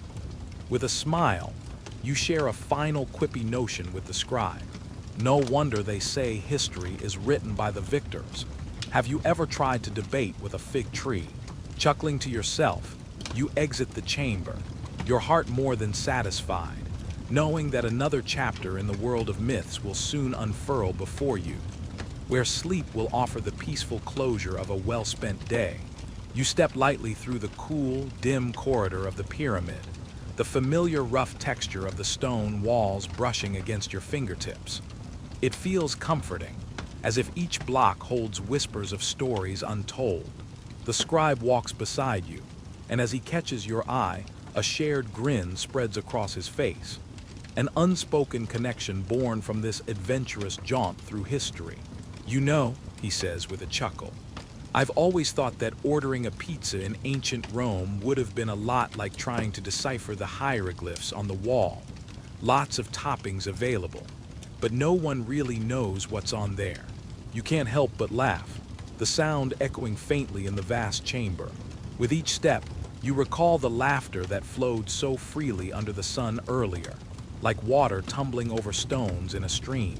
With a smile, you share a final quippy notion with the scribe. No wonder they say history is written by the victors. Have you ever tried to debate with a fig tree? Chuckling to yourself, you exit the chamber, your heart more than satisfied, knowing that another chapter in the world of myths will soon unfurl before you, where sleep will offer the peaceful closure of a well-spent day. You step lightly through the cool, dim corridor of the pyramid, the familiar rough texture of the stone walls brushing against your fingertips. It feels comforting, as if each block holds whispers of stories untold. The scribe walks beside you, and as he catches your eye, a shared grin spreads across his face. an unspoken connection born from this adventurous jaunt through history. "You know," he says with a chuckle, "I've always thought that ordering a pizza in ancient Rome would have been a lot like trying to decipher the hieroglyphs on the wall. Lots of toppings available, but no one really knows what's on there." You can't help but laugh, the sound echoing faintly in the vast chamber. With each step, you recall the laughter that flowed so freely under the sun earlier, like water tumbling over stones in a stream.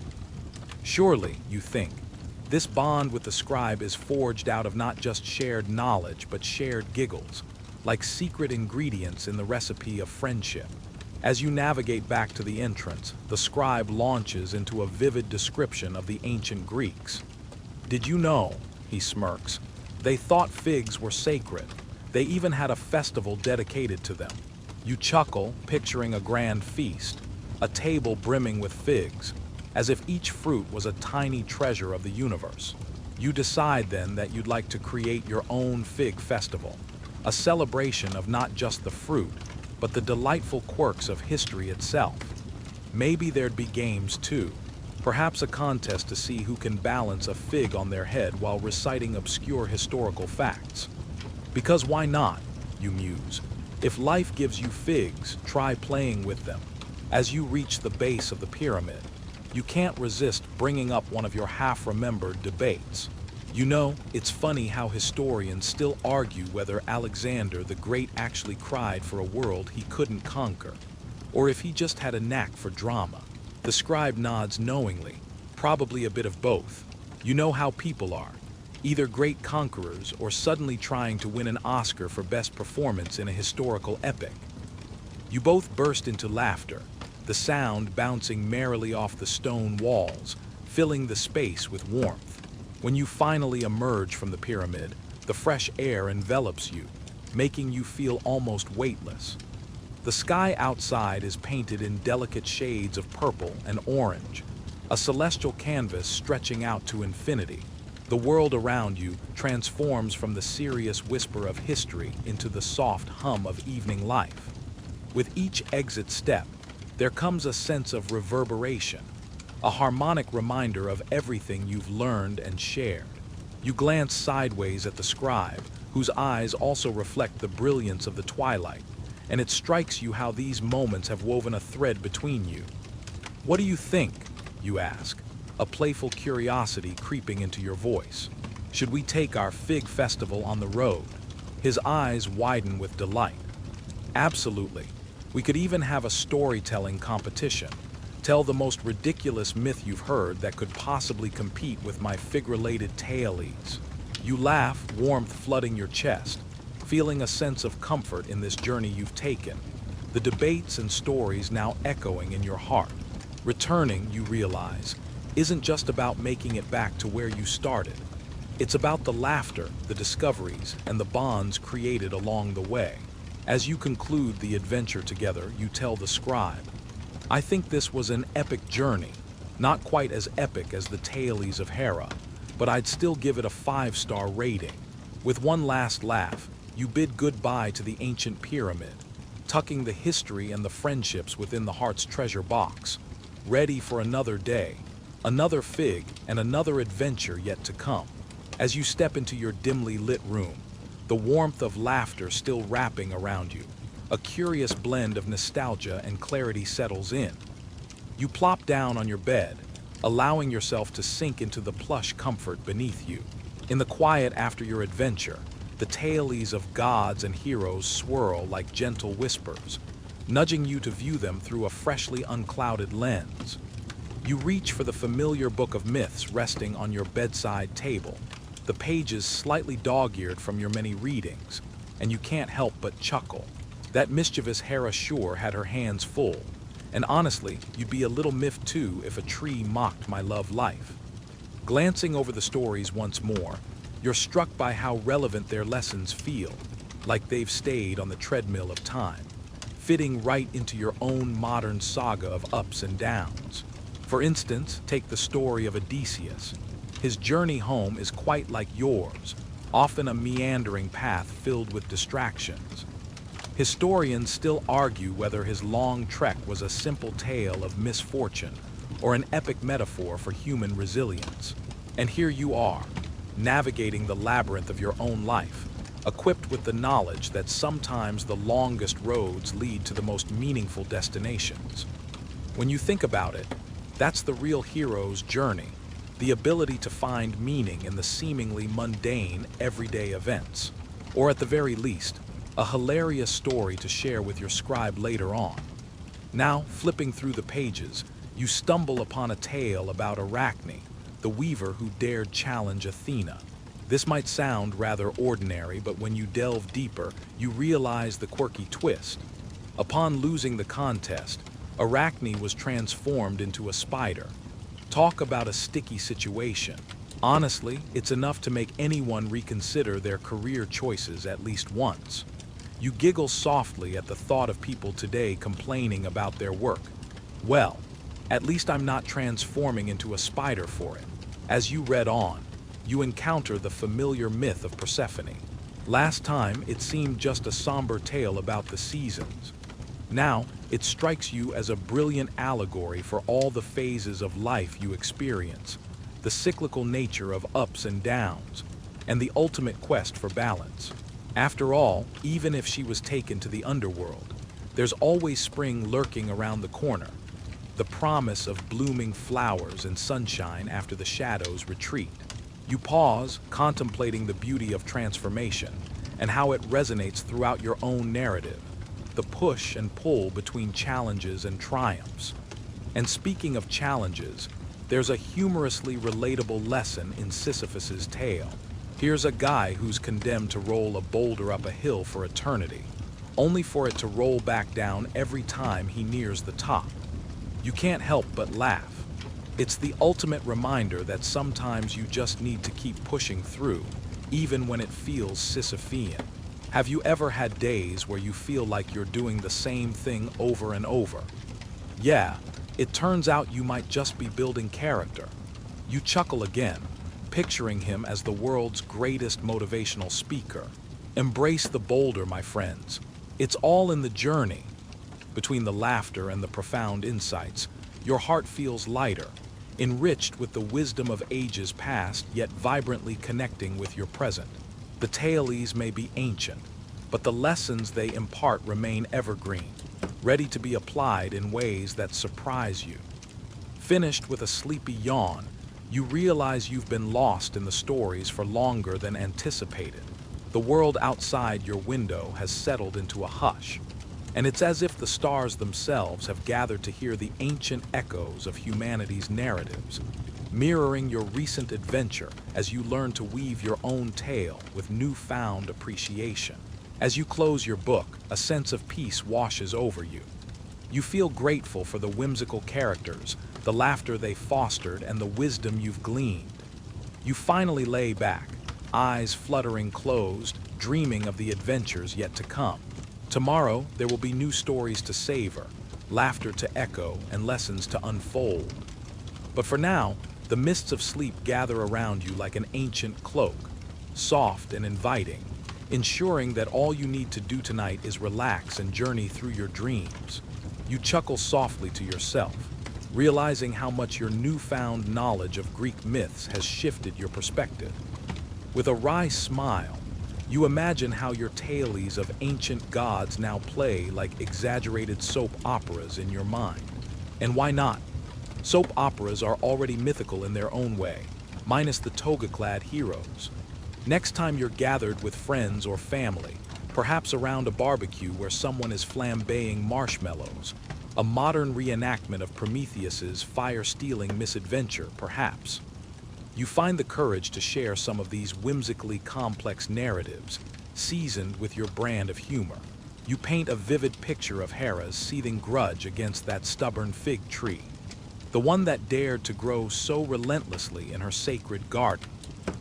Surely, you think, this bond with the scribe is forged out of not just shared knowledge, but shared giggles, like secret ingredients in the recipe of friendship. As you navigate back to the entrance, the scribe launches into a vivid description of the ancient Greeks. "Did you know," he smirks, "they thought figs were sacred. They even had a festival dedicated to them." You chuckle, picturing a grand feast, a table brimming with figs, as if each fruit was a tiny treasure of the universe. You decide then that you'd like to create your own fig festival, a celebration of not just the fruit, but the delightful quirks of history itself. Maybe there'd be games too, perhaps a contest to see who can balance a fig on their head while reciting obscure historical facts. Because why not, you muse? If life gives you figs, try playing with them. As you reach the base of the pyramid, you can't resist bringing up one of your half-remembered debates. You know, it's funny how historians still argue whether Alexander the Great actually cried for a world he couldn't conquer, or if he just had a knack for drama. The scribe nods knowingly, probably a bit of both. You know how people are, either great conquerors or suddenly trying to win an Oscar for best performance in a historical epic. You both burst into laughter, the sound bouncing merrily off the stone walls, filling the space with warmth. When you finally emerge from the pyramid, the fresh air envelops you, making you feel almost weightless. The sky outside is painted in delicate shades of purple and orange, a celestial canvas stretching out to infinity. The world around you transforms from the serious whisper of history into the soft hum of evening life. With each exit step, there comes a sense of reverberation, a harmonic reminder of everything you've learned and shared. You glance sideways at the scribe, whose eyes also reflect the brilliance of the twilight, and it strikes you how these moments have woven a thread between you. "What do you think?" you ask, a playful curiosity creeping into your voice. "Should we take our fig festival on the road?" His eyes widen with delight. "Absolutely. We could even have a storytelling competition. Tell the most ridiculous myth you've heard that could possibly compete with my fig-related tales." You laugh, warmth flooding your chest, feeling a sense of comfort in this journey you've taken, the debates and stories now echoing in your heart. Returning, you realize, isn't just about making it back to where you started. It's about the laughter, the discoveries, and the bonds created along the way. As you conclude the adventure together, you tell the scribe, "I think this was an epic journey, not quite as epic as the tales of Hera, but I'd still give it a 5-star rating." With one last laugh, you bid goodbye to the ancient pyramid, tucking the history and the friendships within the heart's treasure box, ready for another day, another fig, and another adventure yet to come. As you step into your dimly lit room, the warmth of laughter still wrapping around you, a curious blend of nostalgia and clarity settles in. You plop down on your bed, allowing yourself to sink into the plush comfort beneath you. In the quiet after your adventure, the tales of gods and heroes swirl like gentle whispers, nudging you to view them through a freshly unclouded lens. You reach for the familiar book of myths resting on your bedside table, the pages slightly dog-eared from your many readings, and you can't help but chuckle. That mischievous Hera sure had her hands full, and honestly, you'd be a little miffed too if a tree mocked my love life. Glancing over the stories once more, you're struck by how relevant their lessons feel, like they've stayed on the treadmill of time, fitting right into your own modern saga of ups and downs. For instance, take the story of Odysseus. His journey home is quite like yours, often a meandering path filled with distractions. Historians still argue whether his long trek was a simple tale of misfortune or an epic metaphor for human resilience. And here you are, navigating the labyrinth of your own life, equipped with the knowledge that sometimes the longest roads lead to the most meaningful destinations. When you think about it, that's the real hero's journey, the ability to find meaning in the seemingly mundane, everyday events. Or at the very least, a hilarious story to share with your scribe later on. Now, flipping through the pages, you stumble upon a tale about Arachne, the weaver who dared challenge Athena. This might sound rather ordinary, but when you delve deeper, you realize the quirky twist. Upon losing the contest, Arachne was transformed into a spider. Talk about a sticky situation. Honestly, it's enough to make anyone reconsider their career choices at least once. You giggle softly at the thought of people today complaining about their work. Well, at least I'm not transforming into a spider for it. As you read on, you encounter the familiar myth of Persephone. Last time, it seemed just a somber tale about the seasons. Now, it strikes you as a brilliant allegory for all the phases of life you experience, the cyclical nature of ups and downs, and the ultimate quest for balance. After all, even if she was taken to the underworld, there's always spring lurking around the corner, the promise of blooming flowers and sunshine after the shadows retreat. You pause, contemplating the beauty of transformation and how it resonates throughout your own narrative, the push and pull between challenges and triumphs. And speaking of challenges, there's a humorously relatable lesson in Sisyphus's tale. Here's a guy who's condemned to roll a boulder up a hill for eternity, only for it to roll back down every time he nears the top. You can't help but laugh. It's the ultimate reminder that sometimes you just need to keep pushing through, even when it feels Sisyphean. Have you ever had days where you feel like you're doing the same thing over and over? Yeah, it turns out you might just be building character. You chuckle again, picturing him as the world's greatest motivational speaker. Embrace the boulder, my friends. It's all in the journey. Between the laughter and the profound insights, your heart feels lighter, enriched with the wisdom of ages past, yet vibrantly connecting with your present. The tales may be ancient, but the lessons they impart remain evergreen, ready to be applied in ways that surprise you. Finished with a sleepy yawn, you realize you've been lost in the stories for longer than anticipated. The world outside your window has settled into a hush, and it's as if the stars themselves have gathered to hear the ancient echoes of humanity's narratives, mirroring your recent adventure as you learn to weave your own tale with newfound appreciation. As you close your book, a sense of peace washes over you. You feel grateful for the whimsical characters, the laughter they fostered, and the wisdom you've gleaned. You finally lay back, eyes fluttering closed, dreaming of the adventures yet to come. Tomorrow, there will be new stories to savor, laughter to echo, and lessons to unfold. But for now, the mists of sleep gather around you like an ancient cloak, soft and inviting, ensuring that all you need to do tonight is relax and journey through your dreams. You chuckle softly to yourself, realizing how much your newfound knowledge of Greek myths has shifted your perspective. With a wry smile, you imagine how your tales of ancient gods now play like exaggerated soap operas in your mind. And why not? Soap operas are already mythical in their own way, minus the toga-clad heroes. Next time you're gathered with friends or family, perhaps around a barbecue where someone is flambeing marshmallows, a modern reenactment of Prometheus's fire-stealing misadventure, perhaps. You find the courage to share some of these whimsically complex narratives, seasoned with your brand of humor. You paint a vivid picture of Hera's seething grudge against that stubborn fig tree, the one that dared to grow so relentlessly in her sacred garden,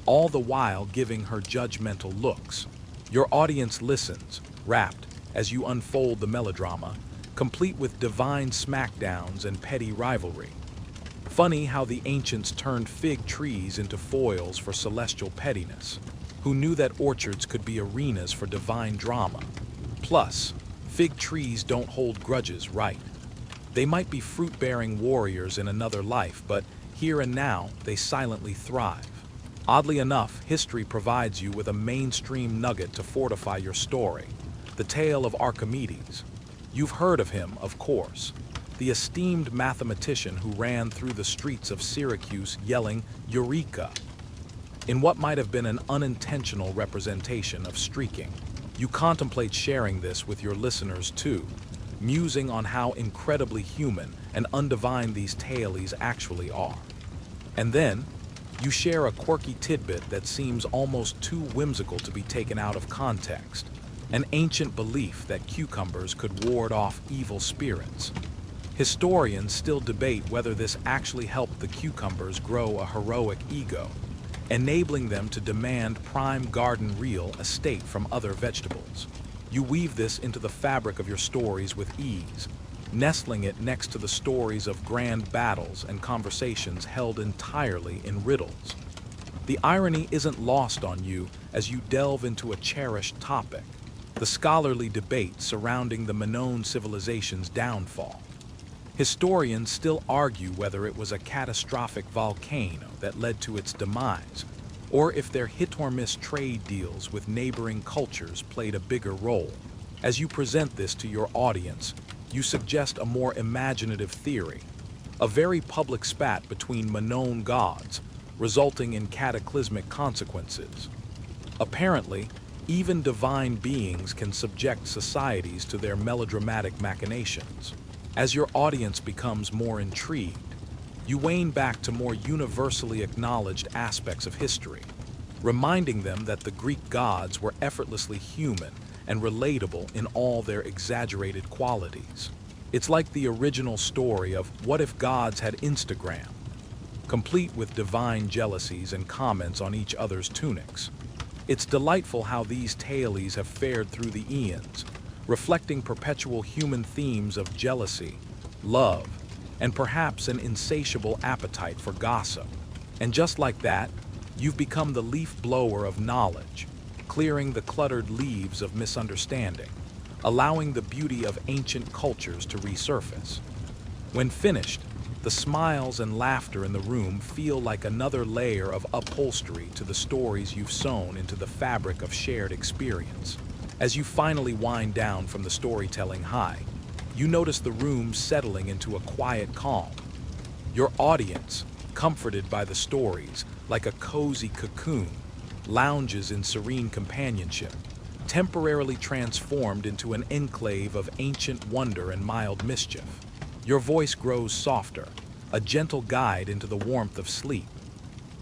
all the while giving her judgmental looks. Your audience listens, rapt, as you unfold the melodrama, complete with divine smackdowns and petty rivalry. Funny how the ancients turned fig trees into foils for celestial pettiness. Who knew that orchards could be arenas for divine drama? Plus, Fig trees don't hold grudges, right? They might be fruit-bearing warriors in another life, but here and now, they silently thrive. Oddly enough, history provides you with a mainstream nugget to fortify your story. The tale of Archimedes. You've heard of him, of course. The esteemed mathematician who ran through the streets of Syracuse yelling, "Eureka!" In what might have been an unintentional representation of streaking. You contemplate sharing this with your listeners too, musing on how incredibly human and undivine these tales actually are. And then, you share a quirky tidbit that seems almost too whimsical to be taken out of context. An ancient belief that cucumbers could ward off evil spirits. Historians still debate whether this actually helped the cucumbers grow a heroic ego, enabling them to demand prime garden real estate from other vegetables. You weave this into the fabric of your stories with ease, nestling it next to the stories of grand battles and conversations held entirely in riddles. The irony isn't lost on you as you delve into a cherished topic, the scholarly debate surrounding the Minoan civilization's downfall. Historians still argue whether it was a catastrophic volcano that led to its demise, or if their hit-or-miss trade deals with neighboring cultures played a bigger role. As you present this to your audience, you suggest a more imaginative theory, a very public spat between Minoan gods, resulting in cataclysmic consequences. Apparently, even divine beings can subject societies to their melodramatic machinations. As your audience becomes more intrigued, you wane back to more universally acknowledged aspects of history, reminding them that the Greek gods were effortlessly human and relatable in all their exaggerated qualities. It's like the original story of "What if gods had Instagram?", complete with divine jealousies and comments on each other's tunics. It's delightful how these tales have fared through the eons, reflecting perpetual human themes of jealousy, love, and perhaps an insatiable appetite for gossip. And just like that, you've become the leaf blower of knowledge, clearing the cluttered leaves of misunderstanding, allowing the beauty of ancient cultures to resurface. When finished, the smiles and laughter in the room feel like another layer of upholstery to the stories you've sewn into the fabric of shared experience. As you finally wind down from the storytelling high, you notice the room settling into a quiet calm. Your audience, comforted by the stories, like a cozy cocoon, lounges in serene companionship, temporarily transformed into an enclave of ancient wonder and mild mischief. Your voice grows softer, a gentle guide into the warmth of sleep.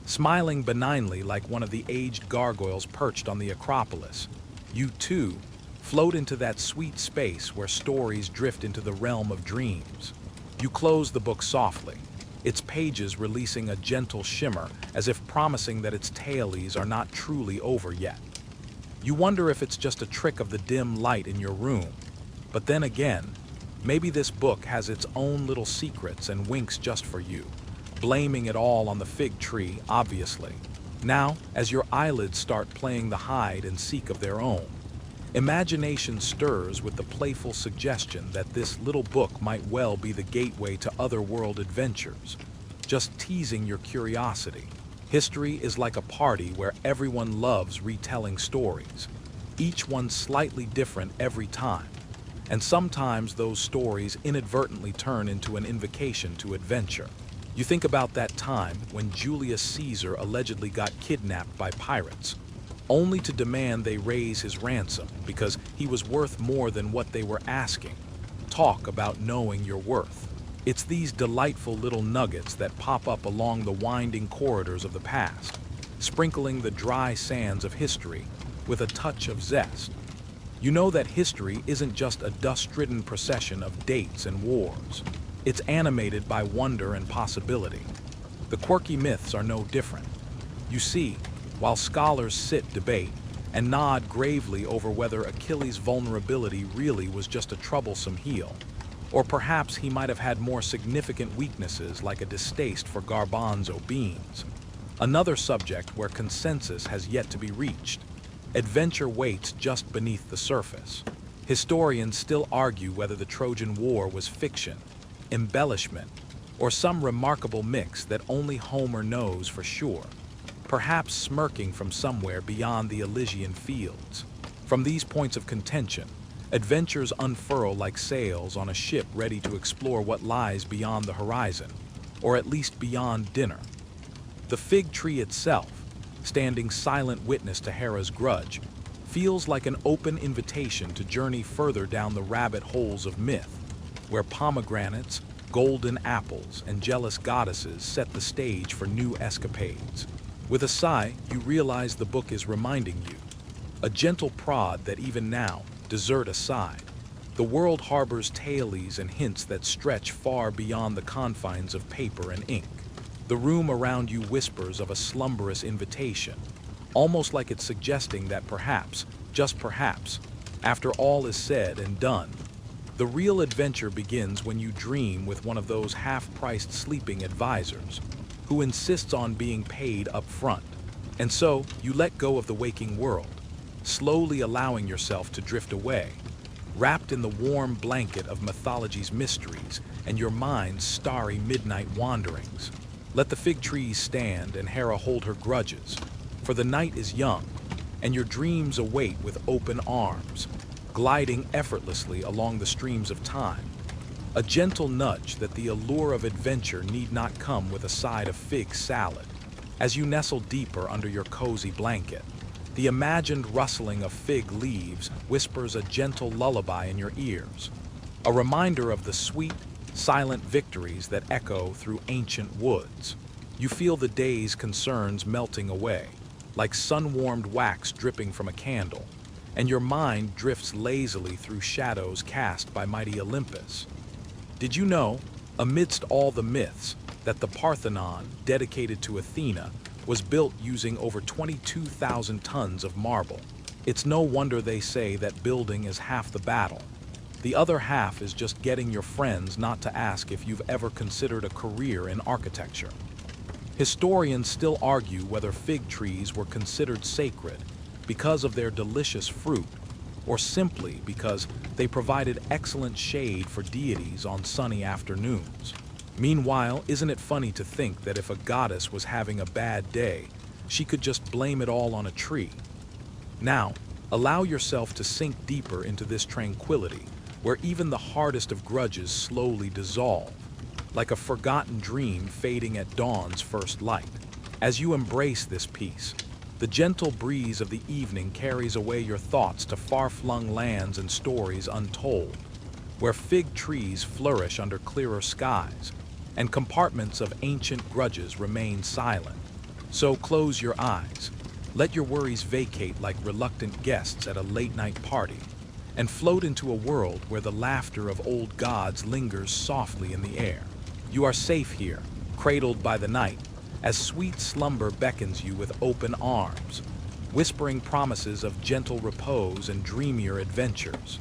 Smiling benignly like one of the aged gargoyles perched on the Acropolis, you too float into that sweet space where stories drift into the realm of dreams. You close the book softly, its pages releasing a gentle shimmer as if promising that its tales are not truly over yet. You wonder if it's just a trick of the dim light in your room, but then again, maybe this book has its own little secrets and winks just for you, blaming it all on the fig tree, obviously. Now, as your eyelids start playing the hide and seek of their own, imagination stirs with the playful suggestion that this little book might well be the gateway to otherworld adventures, just teasing your curiosity. History is like a party where everyone loves retelling stories, each one slightly different every time. And sometimes those stories inadvertently turn into an invocation to adventure. You think about that time when Julius Caesar allegedly got kidnapped by pirates, only to demand they raise his ransom because he was worth more than what they were asking. Talk about knowing your worth. It's these delightful little nuggets that pop up along the winding corridors of the past, sprinkling the dry sands of history with a touch of zest. You know that history isn't just a dust-ridden procession of dates and wars. It's animated by wonder and possibility. The quirky myths are no different. You see, while scholars sit, debate, and nod gravely over whether Achilles' vulnerability really was just a troublesome heel, or perhaps he might have had more significant weaknesses like a distaste for garbanzo beans. Another subject where consensus has yet to be reached. Adventure waits just beneath the surface. Historians still argue whether the Trojan War was fiction, embellishment, or some remarkable mix that only Homer knows for sure, perhaps smirking from somewhere beyond the Elysian fields. From these points of contention, adventures unfurl like sails on a ship ready to explore what lies beyond the horizon, or at least beyond dinner. The fig tree itself, standing silent witness to Hera's grudge, feels like an open invitation to journey further down the rabbit holes of myth, where pomegranates, golden apples, and jealous goddesses set the stage for new escapades. With a sigh, you realize the book is reminding you, a gentle prod that even now, dessert aside, the world harbors tales and hints that stretch far beyond the confines of paper and ink. The room around you whispers of a slumberous invitation, almost like it's suggesting that perhaps, just perhaps, after all is said and done, the real adventure begins when you dream with one of those half-priced sleeping advisors who insists on being paid up front. And so, you let go of the waking world, slowly allowing yourself to drift away, wrapped in the warm blanket of mythology's mysteries and your mind's starry midnight wanderings. Let the fig trees stand and Hera hold her grudges, for the night is young, and your dreams await with open arms, gliding effortlessly along the streams of time. A gentle nudge that the allure of adventure need not come with a side of fig salad. As you nestle deeper under your cozy blanket, the imagined rustling of fig leaves whispers a gentle lullaby in your ears, a reminder of the sweet, silent victories that echo through ancient woods. You feel the day's concerns melting away, like sun-warmed wax dripping from a candle, and your mind drifts lazily through shadows cast by mighty Olympus. Did you know, amidst all the myths, that the Parthenon, dedicated to Athena, was built using over 22,000 tons of marble? It's no wonder they say that building is half the battle. The other half is just getting your friends not to ask if you've ever considered a career in architecture. Historians still argue whether fig trees were considered sacred because of their delicious fruit, or simply because they provided excellent shade for deities on sunny afternoons. Meanwhile, isn't it funny to think that if a goddess was having a bad day, she could just blame it all on a tree? Now, allow yourself to sink deeper into this tranquility, where even the hardest of grudges slowly dissolve, like a forgotten dream fading at dawn's first light. As you embrace this peace, the gentle breeze of the evening carries away your thoughts to far-flung lands and stories untold, where fig trees flourish under clearer skies, and compartments of ancient grudges remain silent. So close your eyes, let your worries vacate like reluctant guests at a late-night party, and float into a world where the laughter of old gods lingers softly in the air. You are safe here, cradled by the night, as sweet slumber beckons you with open arms, whispering promises of gentle repose and dreamier adventures.